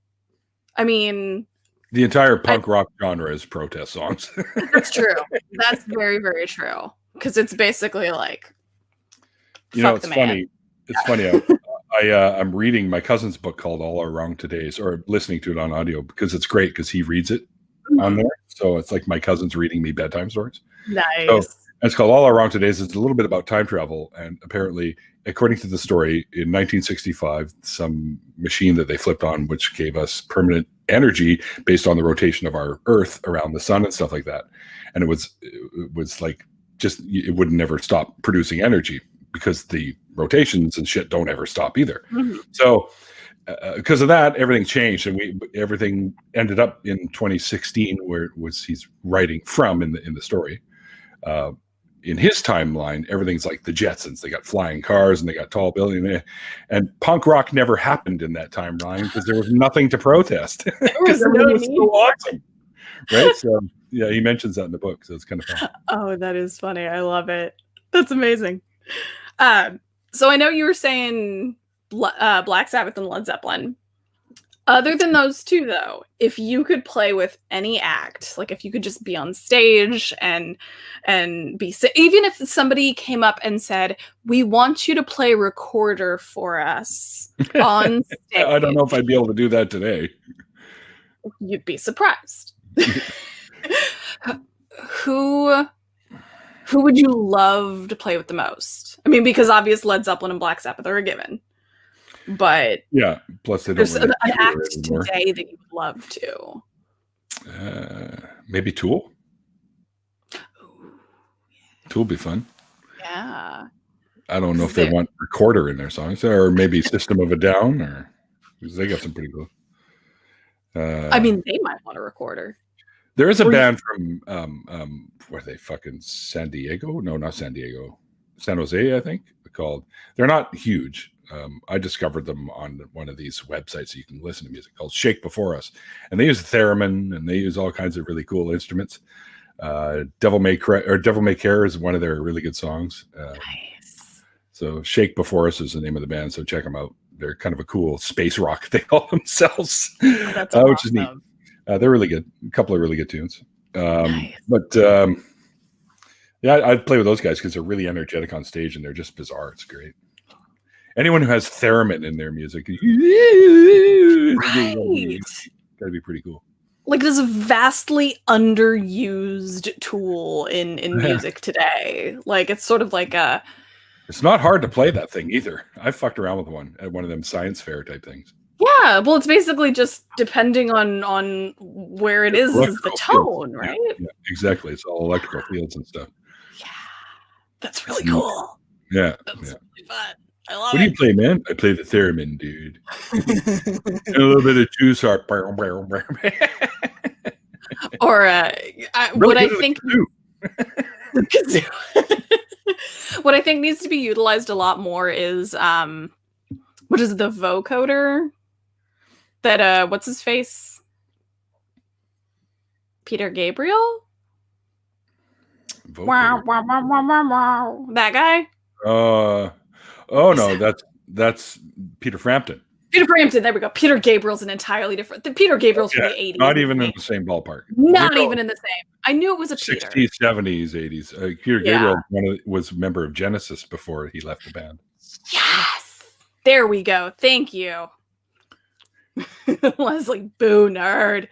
the entire punk rock genre is protest songs. That's true. That's very, very true. Because it's basically like, it's funny. It's funny. I'm reading my cousin's book called All Our Wrong Todays, or listening to it on audio, because it's great because he reads it on there. So it's like my cousin's reading me bedtime stories. Nice. So it's called All Our Wrong Todays. It's a little bit about time travel. And apparently, according to the story, in 1965, some machine that they flipped on, which gave us permanent energy based on the rotation of our Earth around the sun and stuff like that. And it was like, just, it would never stop producing energy because the rotations and shit don't ever stop either. Mm-hmm. So because of that, everything changed, and everything ended up in 2016, where it was he's writing from in the story. In his timeline, everything's like the Jetsons. They got flying cars and they got tall buildings, and punk rock never happened in that timeline because there was nothing to protest. Because everything was so awesome, right? So yeah, he mentions that in the book, so it's kind of fun. Oh, that is funny. I love it. That's amazing. So I know you were saying Black Sabbath and Led Zeppelin. Other than those two, though, if you could play with any act, like if you could just be on stage and be, even if somebody came up and said, "We want you to play recorder for us on stage," I don't know if I'd be able to do that today. You'd be surprised. Who would you love to play with the most? I mean, because obviously Led Zeppelin and Black Sabbath are a given. But yeah, plus they don't there's an act today that you would love to. Maybe Tool. Ooh, yeah. Tool would be fun. Yeah. I don't know if they want recorder in their songs, or maybe System of a Down, or because they got some pretty cool. They might want a recorder. There is a band from where are they, fucking San Diego? No, not San Diego. San Jose, I think. They're not huge. I discovered them on one of these websites so you can listen to music, called Shake Before Us. And they use theremin, and they use all kinds of really cool instruments. Devil May Care is one of their really good songs. Nice. So Shake Before Us is the name of the band, so check them out. They're kind of a cool space rock, they call themselves. Oh, that's awesome. Which is neat. They're really good. A couple of really good tunes. Nice. But yeah, I'd play with those guys because they're really energetic on stage, and they're just bizarre. It's great. Anyone who has theremin in their music, right, gotta be pretty cool. Like, it is a vastly underused tool in music today. Like, it's sort of like a... It's not hard to play that thing either. I fucked around with one at one of them science fair type things. Yeah, well, it's basically just depending on where it is the tone, fields. Right? Yeah, exactly. It's all electrical fields and stuff. Yeah, that's really cool. Yeah, that's really fun. I love what do you play, man? I play the theremin, dude. And a little bit of juice harp. Or what I think what I think needs to be utilized a lot more is What is it, the vocoder? That what's his face? Peter Gabriel? Wow, wow, wow, wow, wow, wow. That guy? Oh no, that's Peter Frampton. Peter Frampton, there we go. Peter Gabriel's an entirely different. The Peter Gabriel's from the 80s. Not even in the same ballpark. Not even in the same. I knew it was a Peter. 60s, 70s, 80s. Peter Gabriel was a member of Genesis before he left the band. Yes! There we go. Thank you. Leslie, boo nerd.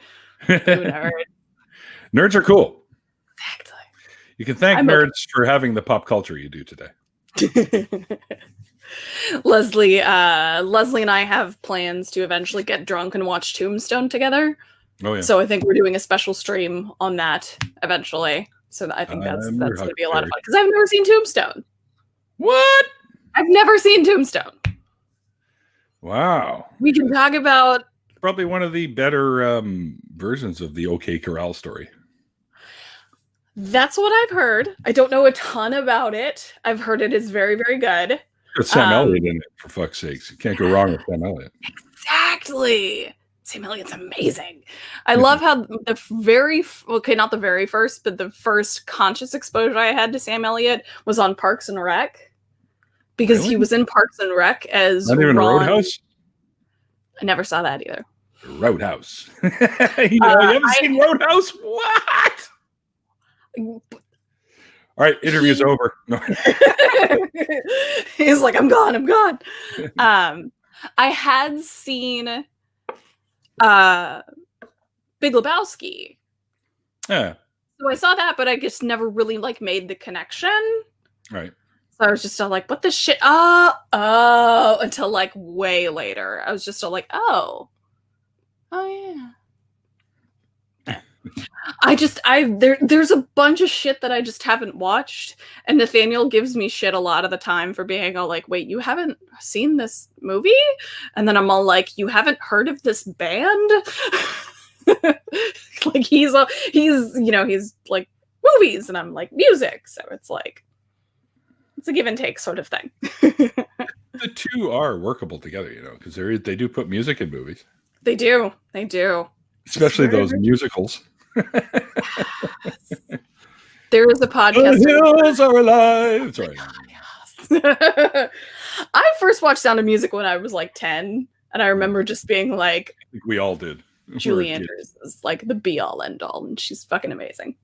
Boo nerd. Nerds are cool. Exactly. You can thank nerds for having the pop culture you do today. Leslie and I have plans to eventually get drunk and watch Tombstone together. Oh yeah. So I think we're doing a special stream on that eventually. So I think that's going to be a lot of fun because I've never seen Tombstone. What? I've never seen Tombstone. Wow. We can talk about probably one of the better versions of the OK Corral story. That's what I've heard. I don't know a ton about it. I've heard it is very, very good. Got Sam Elliott in it, for fuck's sakes. You can't go wrong with Sam Elliott. Exactly. Sam Elliott's amazing. I love how not the very first, but the first conscious exposure I had to Sam Elliott was on Parks and Rec. Because he was in Parks and Rec as Not even Roadhouse? I never saw that either. Roadhouse. You haven't seen Roadhouse? What? All right, interview's over. No. He's like, I'm gone. I had seen Big Lebowski. Yeah. So I saw that, but I just never really made the connection. Right. So I was just all like, what the shit? Oh, until way later. I was just all like, oh yeah. There's a bunch of shit that I just haven't watched, and Nathaniel gives me shit a lot of the time for being all like, wait, you haven't seen this movie? And then I'm all like, you haven't heard of this band? He's like movies, and I'm like music, so it's like it's a give and take sort of thing. The two are workable together, because they do put music in movies. They do. Especially those musicals. There is a podcast. The hills are alive. Sorry. I first watched Sound of Music when I was 10, and I remember just being like, I think we all did. Julie Andrews is the be all end all, and she's fucking amazing.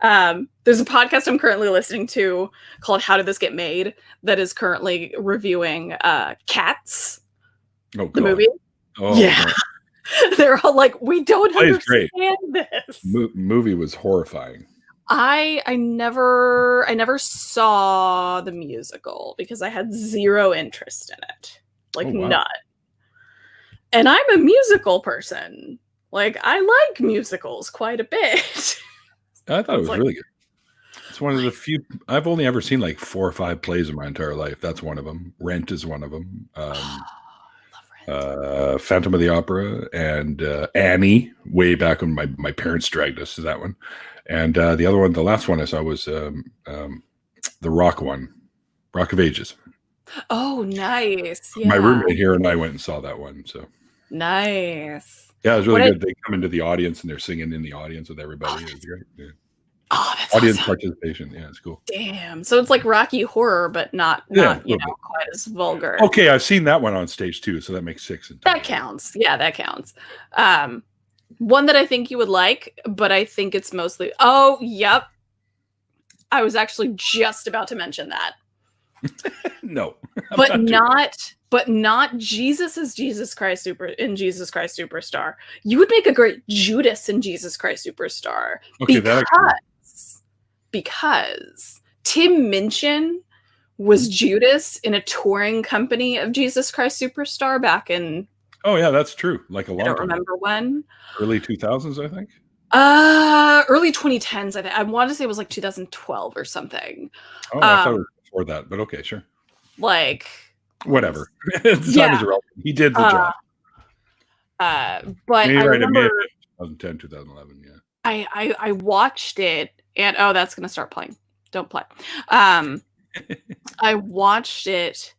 There's a podcast I'm currently listening to called How Did This Get Made that is currently reviewing Cats, the movie. Oh, yeah. No. They're all like, we don't understand this. Movie was horrifying. I never saw the musical because I had zero interest in it. None. And I'm a musical person. I like musicals quite a bit. I thought it was really good. It's one of the few. I've only ever seen 4 or 5 plays in my entire life. That's one of them. Rent is one of them. Phantom of the Opera and Annie, way back when my parents dragged us to that one. And the other one, the last one I saw was the Rock one, Rock of Ages. Oh, nice. Yeah. My roommate here and I went and saw that one. So nice. Yeah, it was really good. They come into the audience and they're singing in the audience with everybody. It was great. Yeah. Oh, that's audience awesome. Participation. Yeah, it's cool. Damn. So it's like Rocky Horror, but not quite as vulgar. Okay, I've seen that one on stage too, so that makes 6. That counts. Yeah, that counts. One that I think you would like, but I think it's mostly. Oh, yep. I was actually just about to mention that. No, but not Jesus is Jesus Christ in Jesus Christ Superstar. You would make a great Judas in Jesus Christ Superstar. Okay, because Tim Minchin was Judas in a touring company of Jesus Christ Superstar back in. Oh yeah, that's true. Like a long. I don't remember when. Early 2000s, I think. Early 2010s. I think I want to say it was like 2012 or something. Oh, I thought it was before that, but okay, sure. Like whatever. The time is irrelevant. He did the job. But I remember 2010, 2011. Yeah. I watched it, and that's gonna start playing. Don't play. I watched it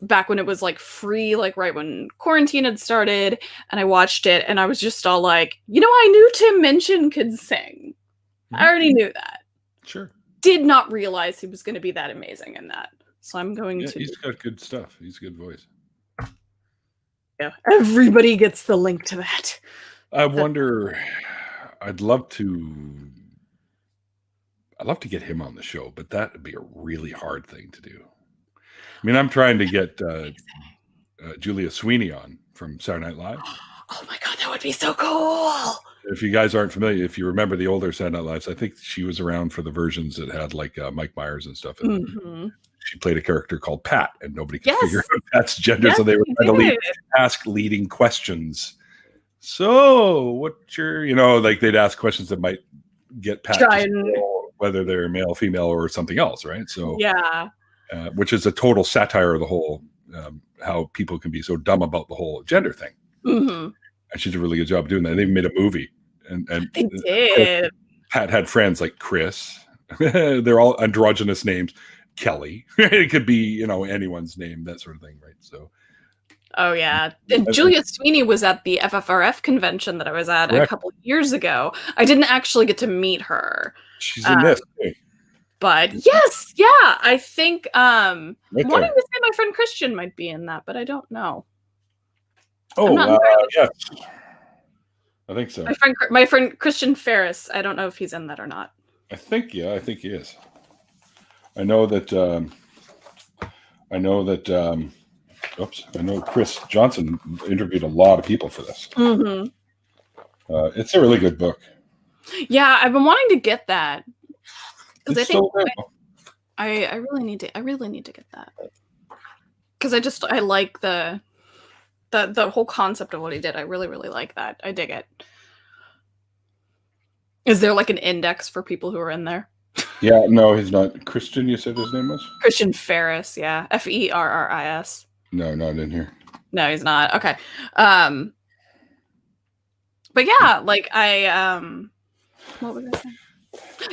back when it was like free, like right when quarantine had started, and I watched it and I was just all like, I knew Tim Minchin could sing. I already knew that. Sure. Did not realize he was going to be that amazing in that. So I'm going to. He's got good stuff. He's a good voice. Yeah, everybody gets the link to that. I wonder. I'd love to get him on the show, but that would be a really hard thing to do. I mean, I'm trying to get Julia Sweeney on from Saturday Night Live. Oh my God, that would be so cool. If you guys aren't familiar, if you remember the older Saturday Night Lives, I think she was around for the versions that had like Mike Myers and stuff. And she played a character called Pat, and nobody could figure out Pat's gender, so they were trying to ask leading questions. So, what's your, like they'd ask questions that might get Pat to know whether they're male, female, or something else, right? So, which is a total satire of the whole how people can be so dumb about the whole gender thing. And she did a really good job doing that. They even made a movie, and they did. Pat had friends like Chris. They're all androgynous names. Kelly. It could be anyone's name, that sort of thing, right? So. Oh yeah, and Julia Sweeney was at the FFRF convention that I was at a couple of years ago. I didn't actually get to meet her. She's in this. But yes, yeah, I think I'm wanting to say my friend Christian might be in that, but I don't know. Oh, yes. I think so. My friend Christian Ferris. I don't know if he's in that or not. I think he is. I know that I know Chris Johnson interviewed a lot of people for this. It's a really good book. Yeah, I've been wanting to get that because I think I really need to get that because I like the whole concept of what he did. I really like that. I dig it. Is there like an index for people who are in there? Yeah, no, he's not. Christian, you said his name was? Christian Ferris, yeah. Ferris. No, not in here. No, he's not. Okay. But yeah, like what was I saying?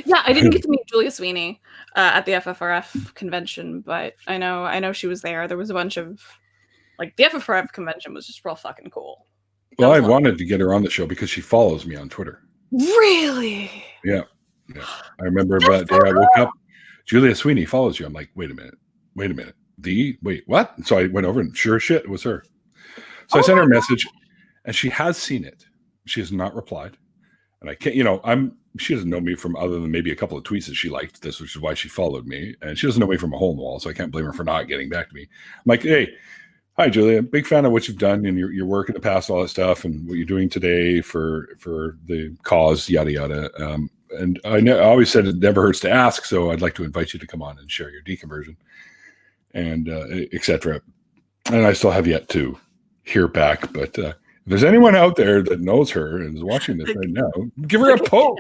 Yeah, I didn't get to meet Julia Sweeney at the FFRF convention, but I know she was there. There was a bunch of like the FFRF convention was just real fucking cool. Well, I wanted to get her on the show because she follows me on Twitter. Really? Yeah. I remember about day I woke up. Julia Sweeney follows you. I'm like, wait a minute. Wait, what? So I went over and sure shit, it was her. So I sent her a message and she has seen it. She has not replied. And I can't, she doesn't know me from other than maybe a couple of tweets that she liked this, which is why she followed me. And she doesn't know me from a hole in the wall. So I can't blame her for not getting back to me. I'm like, hey, hi, Julia. Big fan of what you've done and your work in the past, all that stuff, and what you're doing today for the cause, yada, yada. And I always said it never hurts to ask. So I'd like to invite you to come on and share your deconversion and etc. And I still have yet to hear back. But if there's anyone out there that knows her and is watching this right now, give her a poke.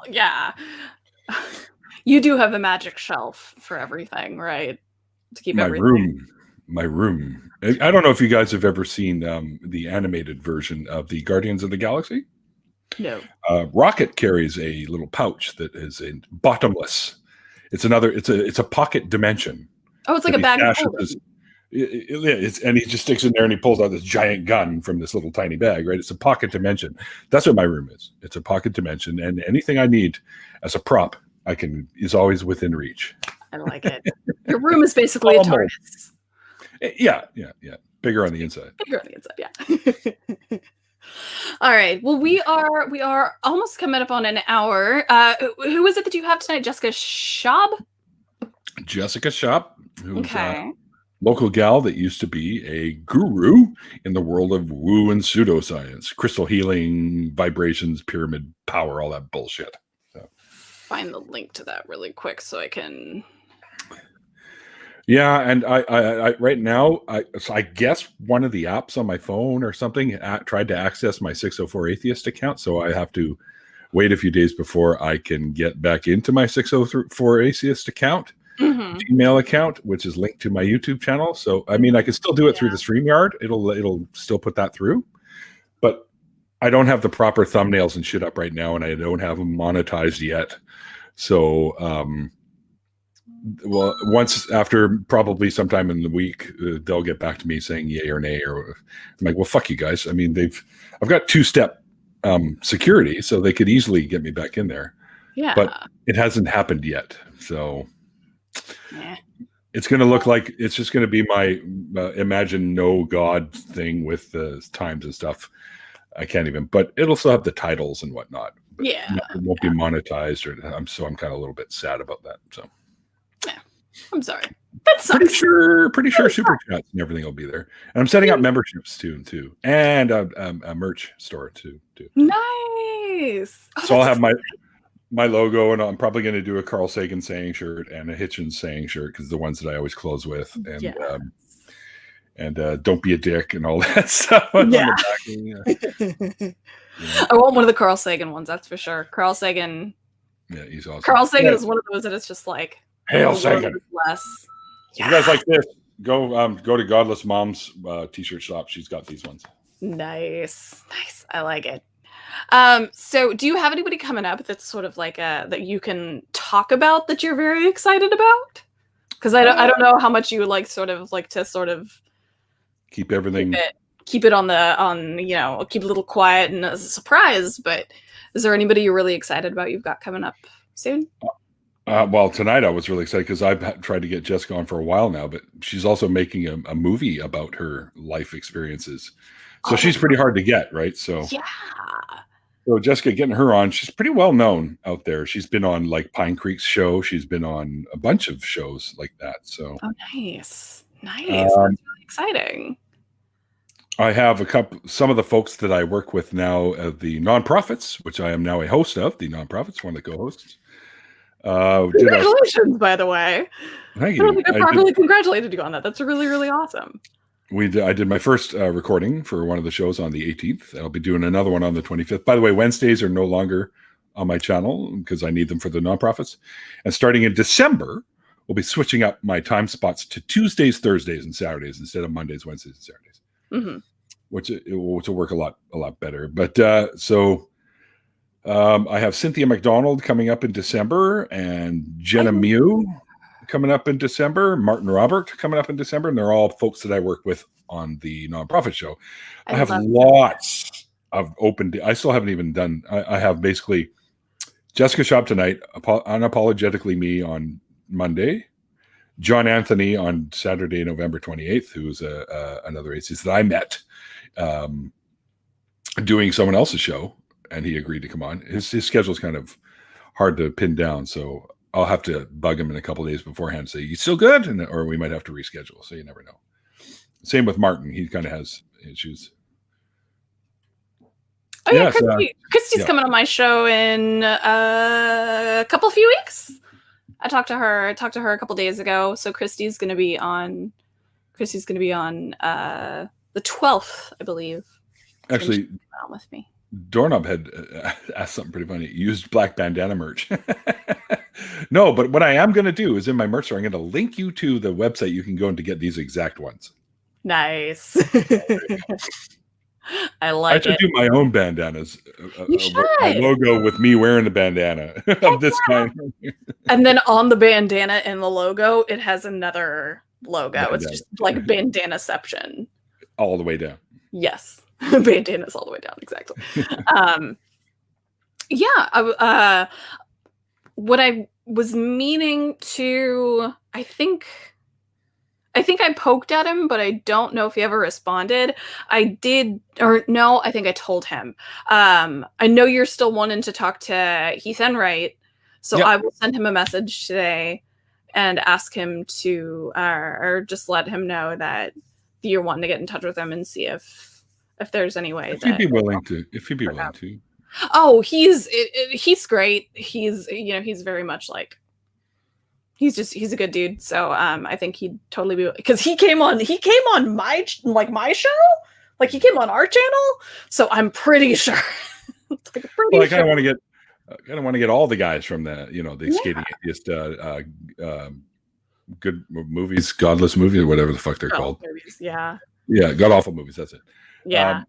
Yeah. You do have a magic shelf for everything, right? To keep everything. My room. I don't know if you guys have ever seen the animated version of the Guardians of the Galaxy. No. Rocket carries a little pouch that is bottomless. It's a pocket dimension. Oh, it's like a bag of holding. And he just sticks in there and he pulls out this giant gun from this little tiny bag, right? It's a pocket dimension. That's what my room is. It's a pocket dimension, and anything I need as a prop is always within reach. I like it. Your room is basically a TARDIS. Yeah. Bigger on the inside. Yeah. All right. Well, we are almost coming up on an hour. Who is it that you have tonight? Jessica Schaub? Jessica Schaub, who's a local gal that used to be a guru in the world of woo and pseudoscience, crystal healing, vibrations, pyramid power, all that bullshit. So. Find the link to that really quick so I can... Yeah, and I right now, I guess one of the apps on my phone or something tried to access my 604 Atheist account, so I have to wait a few days before I can get back into my 604 Atheist account, Gmail account, which is linked to my YouTube channel. So, I mean, I can still do it through the StreamYard. It'll still put that through, but I don't have the proper thumbnails and shit up right now, and I don't have them monetized yet. So, well, once after probably sometime in the week, they'll get back to me saying yay or nay. Or I'm like, well, fuck you guys. I mean, I've got 2-step security, so they could easily get me back in there. Yeah. But it hasn't happened yet. So Yeah. it's going to look like it's just going to be my imagine no God thing with the times and stuff. I can't even, but it'll still have the titles and whatnot. But Yeah. it won't be monetized, so I'm kind of a little bit sad about that. So yeah, I'm sorry. That sucks. Pretty sure super chats and everything will be there. And I'm setting up memberships too, and a merch store too. Nice. So I'll have my logo, and I'm probably going to do a Carl Sagan saying shirt and a Hitchens saying shirt because the ones that I always close with, and don't be a dick and all that stuff. Yeah. Yeah. I want one of the Carl Sagan ones, that's for sure. Carl Sagan. Yeah, he's awesome. Carl Sagan is one of those that it's just like Hail Sagan. Less. If you guys like this, go to Godless Mom's t-shirt shop. She's got these ones. Nice. I like it. So do you have anybody coming up that's sort of like that you can talk about that you're very excited about? Because I don't know how much you would like to keep everything. Keep it keep it a little quiet and as a surprise, but is there anybody you're really excited about you've got coming up soon? Well, tonight I was really excited because I've tried to get Jessica on for a while now, but she's also making a movie about her life experiences. So she's pretty hard to get, right? So yeah. So Jessica, getting her on, she's pretty well known out there. She's been on like Pine Creek's show. She's been on a bunch of shows like that. So nice. That's really exciting. I have some of the folks that I work with now at the nonprofits, which I am now a host of. The nonprofits, one of the co-hosts. Congratulations, by the way. Thank you. I properly congratulated you on that. That's really, really awesome. I did my first recording for one of the shows on the 18th. I'll be doing another one on the 25th. By the way, Wednesdays are no longer on my channel because I need them for the nonprofits. And starting in December, we'll be switching up my time spots to Tuesdays, Thursdays, and Saturdays instead of Mondays, Wednesdays, and Saturdays. Mm-hmm. Which will work a lot better. But I have Cynthia McDonald coming up in December, and Jenna Mew coming up in December, Martin Robert coming up in December, and they're all folks that I work with on the nonprofit show. I have lots of I still haven't even done. I have basically Jessica Shop tonight, Unapologetically Me on Monday, John Anthony on Saturday, November 28th, who's another atheist that I met doing someone else's show, and he agreed to come on. His schedule's kind of hard to pin down, so I'll have to bug him in a couple of days beforehand and say, you still good? Or we might have to reschedule, so you never know. Same with Martin. He kind of has issues. Oh, yeah, Christy's coming on my show in a couple few weeks. I talked to her a couple days ago. So Christy's going to be on the 12th, I believe. Actually, on with me. Doorknob had asked something pretty funny. Used black bandana merch. No, but what I am going to do is in my merch store, I'm going to link you to the website you can go in to get these exact ones. Nice. I like it. I should do my own bandanas. A logo with me wearing the bandana of this kind. And then on the bandana and the logo, it has another logo. It's just like bandanaception. All the way down. Yes. Bandana's all the way down. Exactly. What I was meaning to, I think I poked at him, but I don't know if he ever responded. I think I told him. I know you're still wanting to talk to Heath Enright, so yep. I will send him a message today and ask him to, or just let him know that you're wanting to get in touch with him and see if there's any way. If he'd be willing to. Oh, he's great. He's very much like, he's a good dude. So I think he'd totally be, because he came on my show, like he came on our channel. So I'm pretty sure. I kind of want to get all the guys from the Skating Atheist good movies, godless movies, or whatever the fuck they're called. Movies, yeah, god awful movies. That's it. Yeah.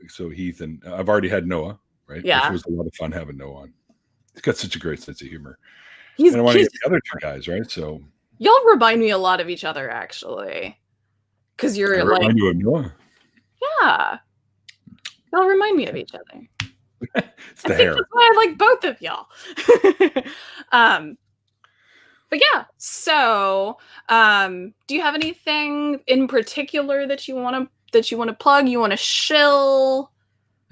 So Heath and I've already had Noah, right? Yeah, which was a lot of fun having Noah on. He's got such a great sense of humor. And I want to get the other two guys, right? So Y'all remind me a lot of each other, actually. Because you're I like, remind you of Noah. yeah, y'all remind me of each other. It's I the think hair. that's why I like both of y'all. But yeah, so do you have anything in particular that you want to plug? You want to shill?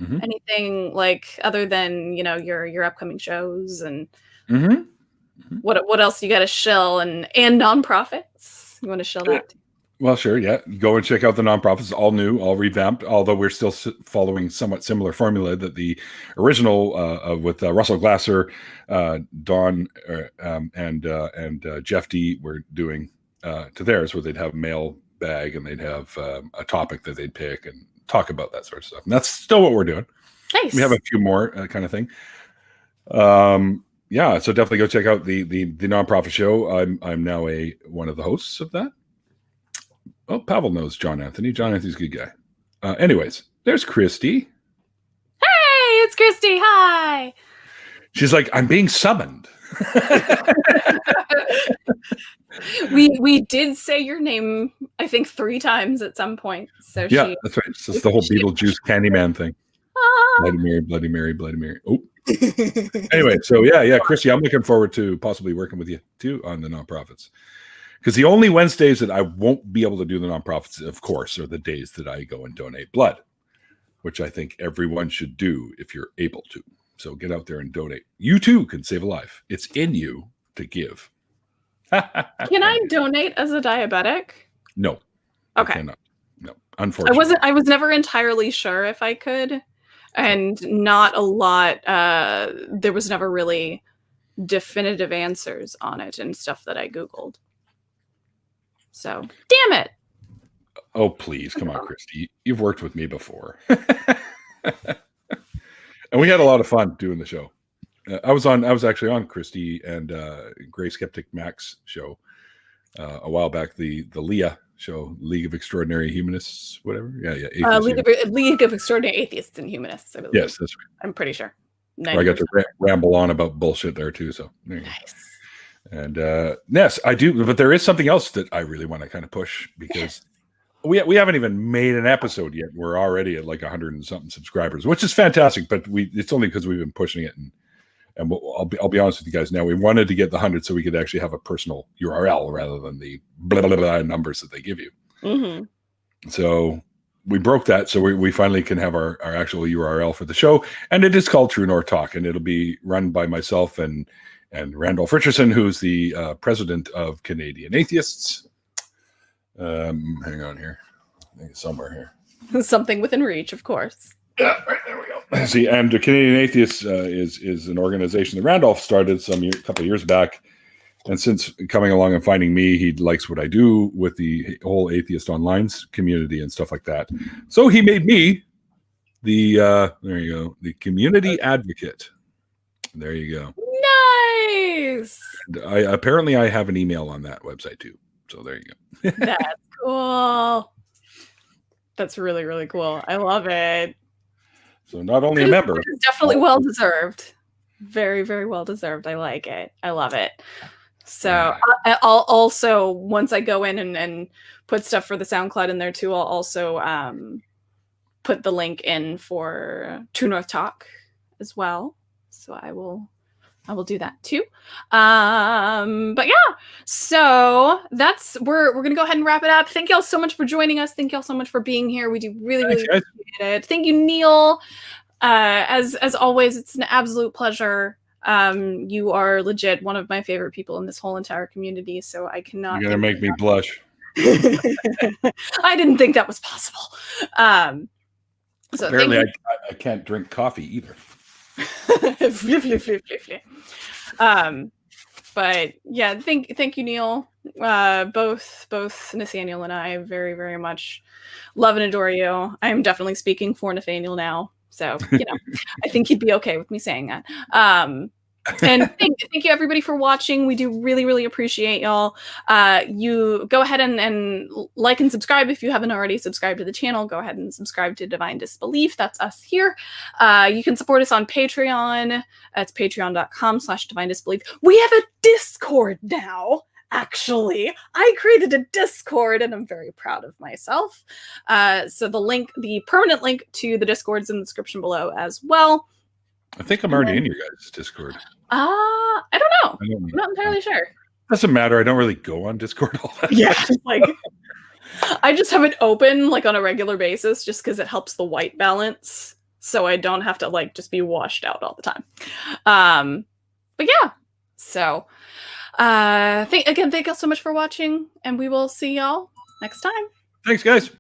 Mm-hmm. Anything like other than your upcoming shows and Mm-hmm. what else you got to shill and nonprofits? You want to shill that too? Well, sure. Yeah. Go and check out the nonprofits, all new, all revamped, although we're still following somewhat similar formula that the original with Russell Glasser, Don, and Jeff D were doing to theirs, where they'd have a mail bag and they'd have a topic that they'd pick and talk about that sort of stuff. And that's still what we're doing. Nice. We have a few more kind of thing. Yeah. So definitely go check out the nonprofit show. I'm now one of the hosts of that. Oh, Pavel knows John Anthony. John Anthony's a good guy. Anyways, there's Christy. Hey, it's Christy. Hi. She's like, I'm being summoned. we did say your name, I think 3 times at some point. So yeah, that's right. It's just the whole Beetlejuice Candyman thing. Bloody Mary, Bloody Mary, Bloody Mary. Oh. Anyway, so yeah, Christy, I'm looking forward to possibly working with you too on the nonprofits. Because the only Wednesdays that I won't be able to do the nonprofits, of course, are the days that I go and donate blood, which I think everyone should do if you're able to. So get out there and donate. You too can save a life. It's in you to give. Can I donate as a diabetic? No. Okay. I cannot. No, unfortunately. I was never entirely sure if I could, and not a lot. There was never really definitive answers on it and stuff that I Googled. So, damn it. Oh, please. Come on, Christy. You've worked with me before. And we had a lot of fun doing the show. I was actually on Christy and Gray Skeptic Mac's show a while back, the Leah show, League of Extraordinary Humanists, whatever. Yeah. League of Extraordinary Atheists and Humanists, I believe. Yes, that's right. I'm pretty sure. I got to ramble on about bullshit there too. So nice. And yes, I do. But there is something else that I really want to kind of push, because we haven't even made an episode yet. We're already at like 100 and something subscribers, which is fantastic. But it's only because we've been pushing it. And I'll be honest with you guys now. We wanted to get the 100 so we could actually have a personal URL rather than the blah, blah, blah numbers that they give you. Mm-hmm. So we broke that. So we finally can have our actual URL for the show. And it is called True North Talk. And it'll be run by myself and Randolph Richardson, who's the president of Canadian Atheists. Hang on here. I think it's somewhere here. Something within reach, of course. Yeah, right, there we go. See, and Canadian Atheists is an organization that Randolph started a couple of years back. And since coming along and finding me, he likes what I do with the whole atheist online community and stuff like that. So he made me the, there you go, the community advocate. There you go. Nice. And apparently I have an email on that website too. So there you go. That's cool. That's really, really cool. I love it. So not only a member. It's definitely well deserved. Very, very well deserved. I like it. I love it. So I'll also, once I go in and put stuff for the SoundCloud in there too, I'll also put the link in for True North Talk as well. So I will do that too. But yeah, so we're gonna go ahead and wrap it up. Thank y'all so much for joining us. Thank y'all so much for being here. We do really, really appreciate it. Thank you, Neil. As always, it's an absolute pleasure. You are legit one of my favorite people in this whole entire community. So I cannot. You're gonna make me blush. I didn't think that was possible. So apparently I can't drink coffee either. But yeah, thank you, Neil. Both Nathaniel and I very, very much love and adore you. I'm definitely speaking for Nathaniel now, so I think he'd be okay with me saying that. And thank you everybody for watching. We do really, really appreciate y'all. You go ahead and like and subscribe if you haven't already subscribed to the channel. Go ahead and subscribe to Divine Disbelief. That's us here. You can support us on Patreon. It's patreon.com/Divine Disbelief. We have a Discord now. actually, I created a Discord and I'm very proud of myself. So the permanent link to the Discord is in the description below as well. I think I'm already in your guys' Discord. I don't know. I'm not entirely sure. Doesn't matter. I don't really go on Discord all that much. Like I just have it open like on a regular basis just because it helps the white balance. So I don't have to like just be washed out all the time. But yeah. So thank you all so much for watching, and we will see y'all next time. Thanks, guys.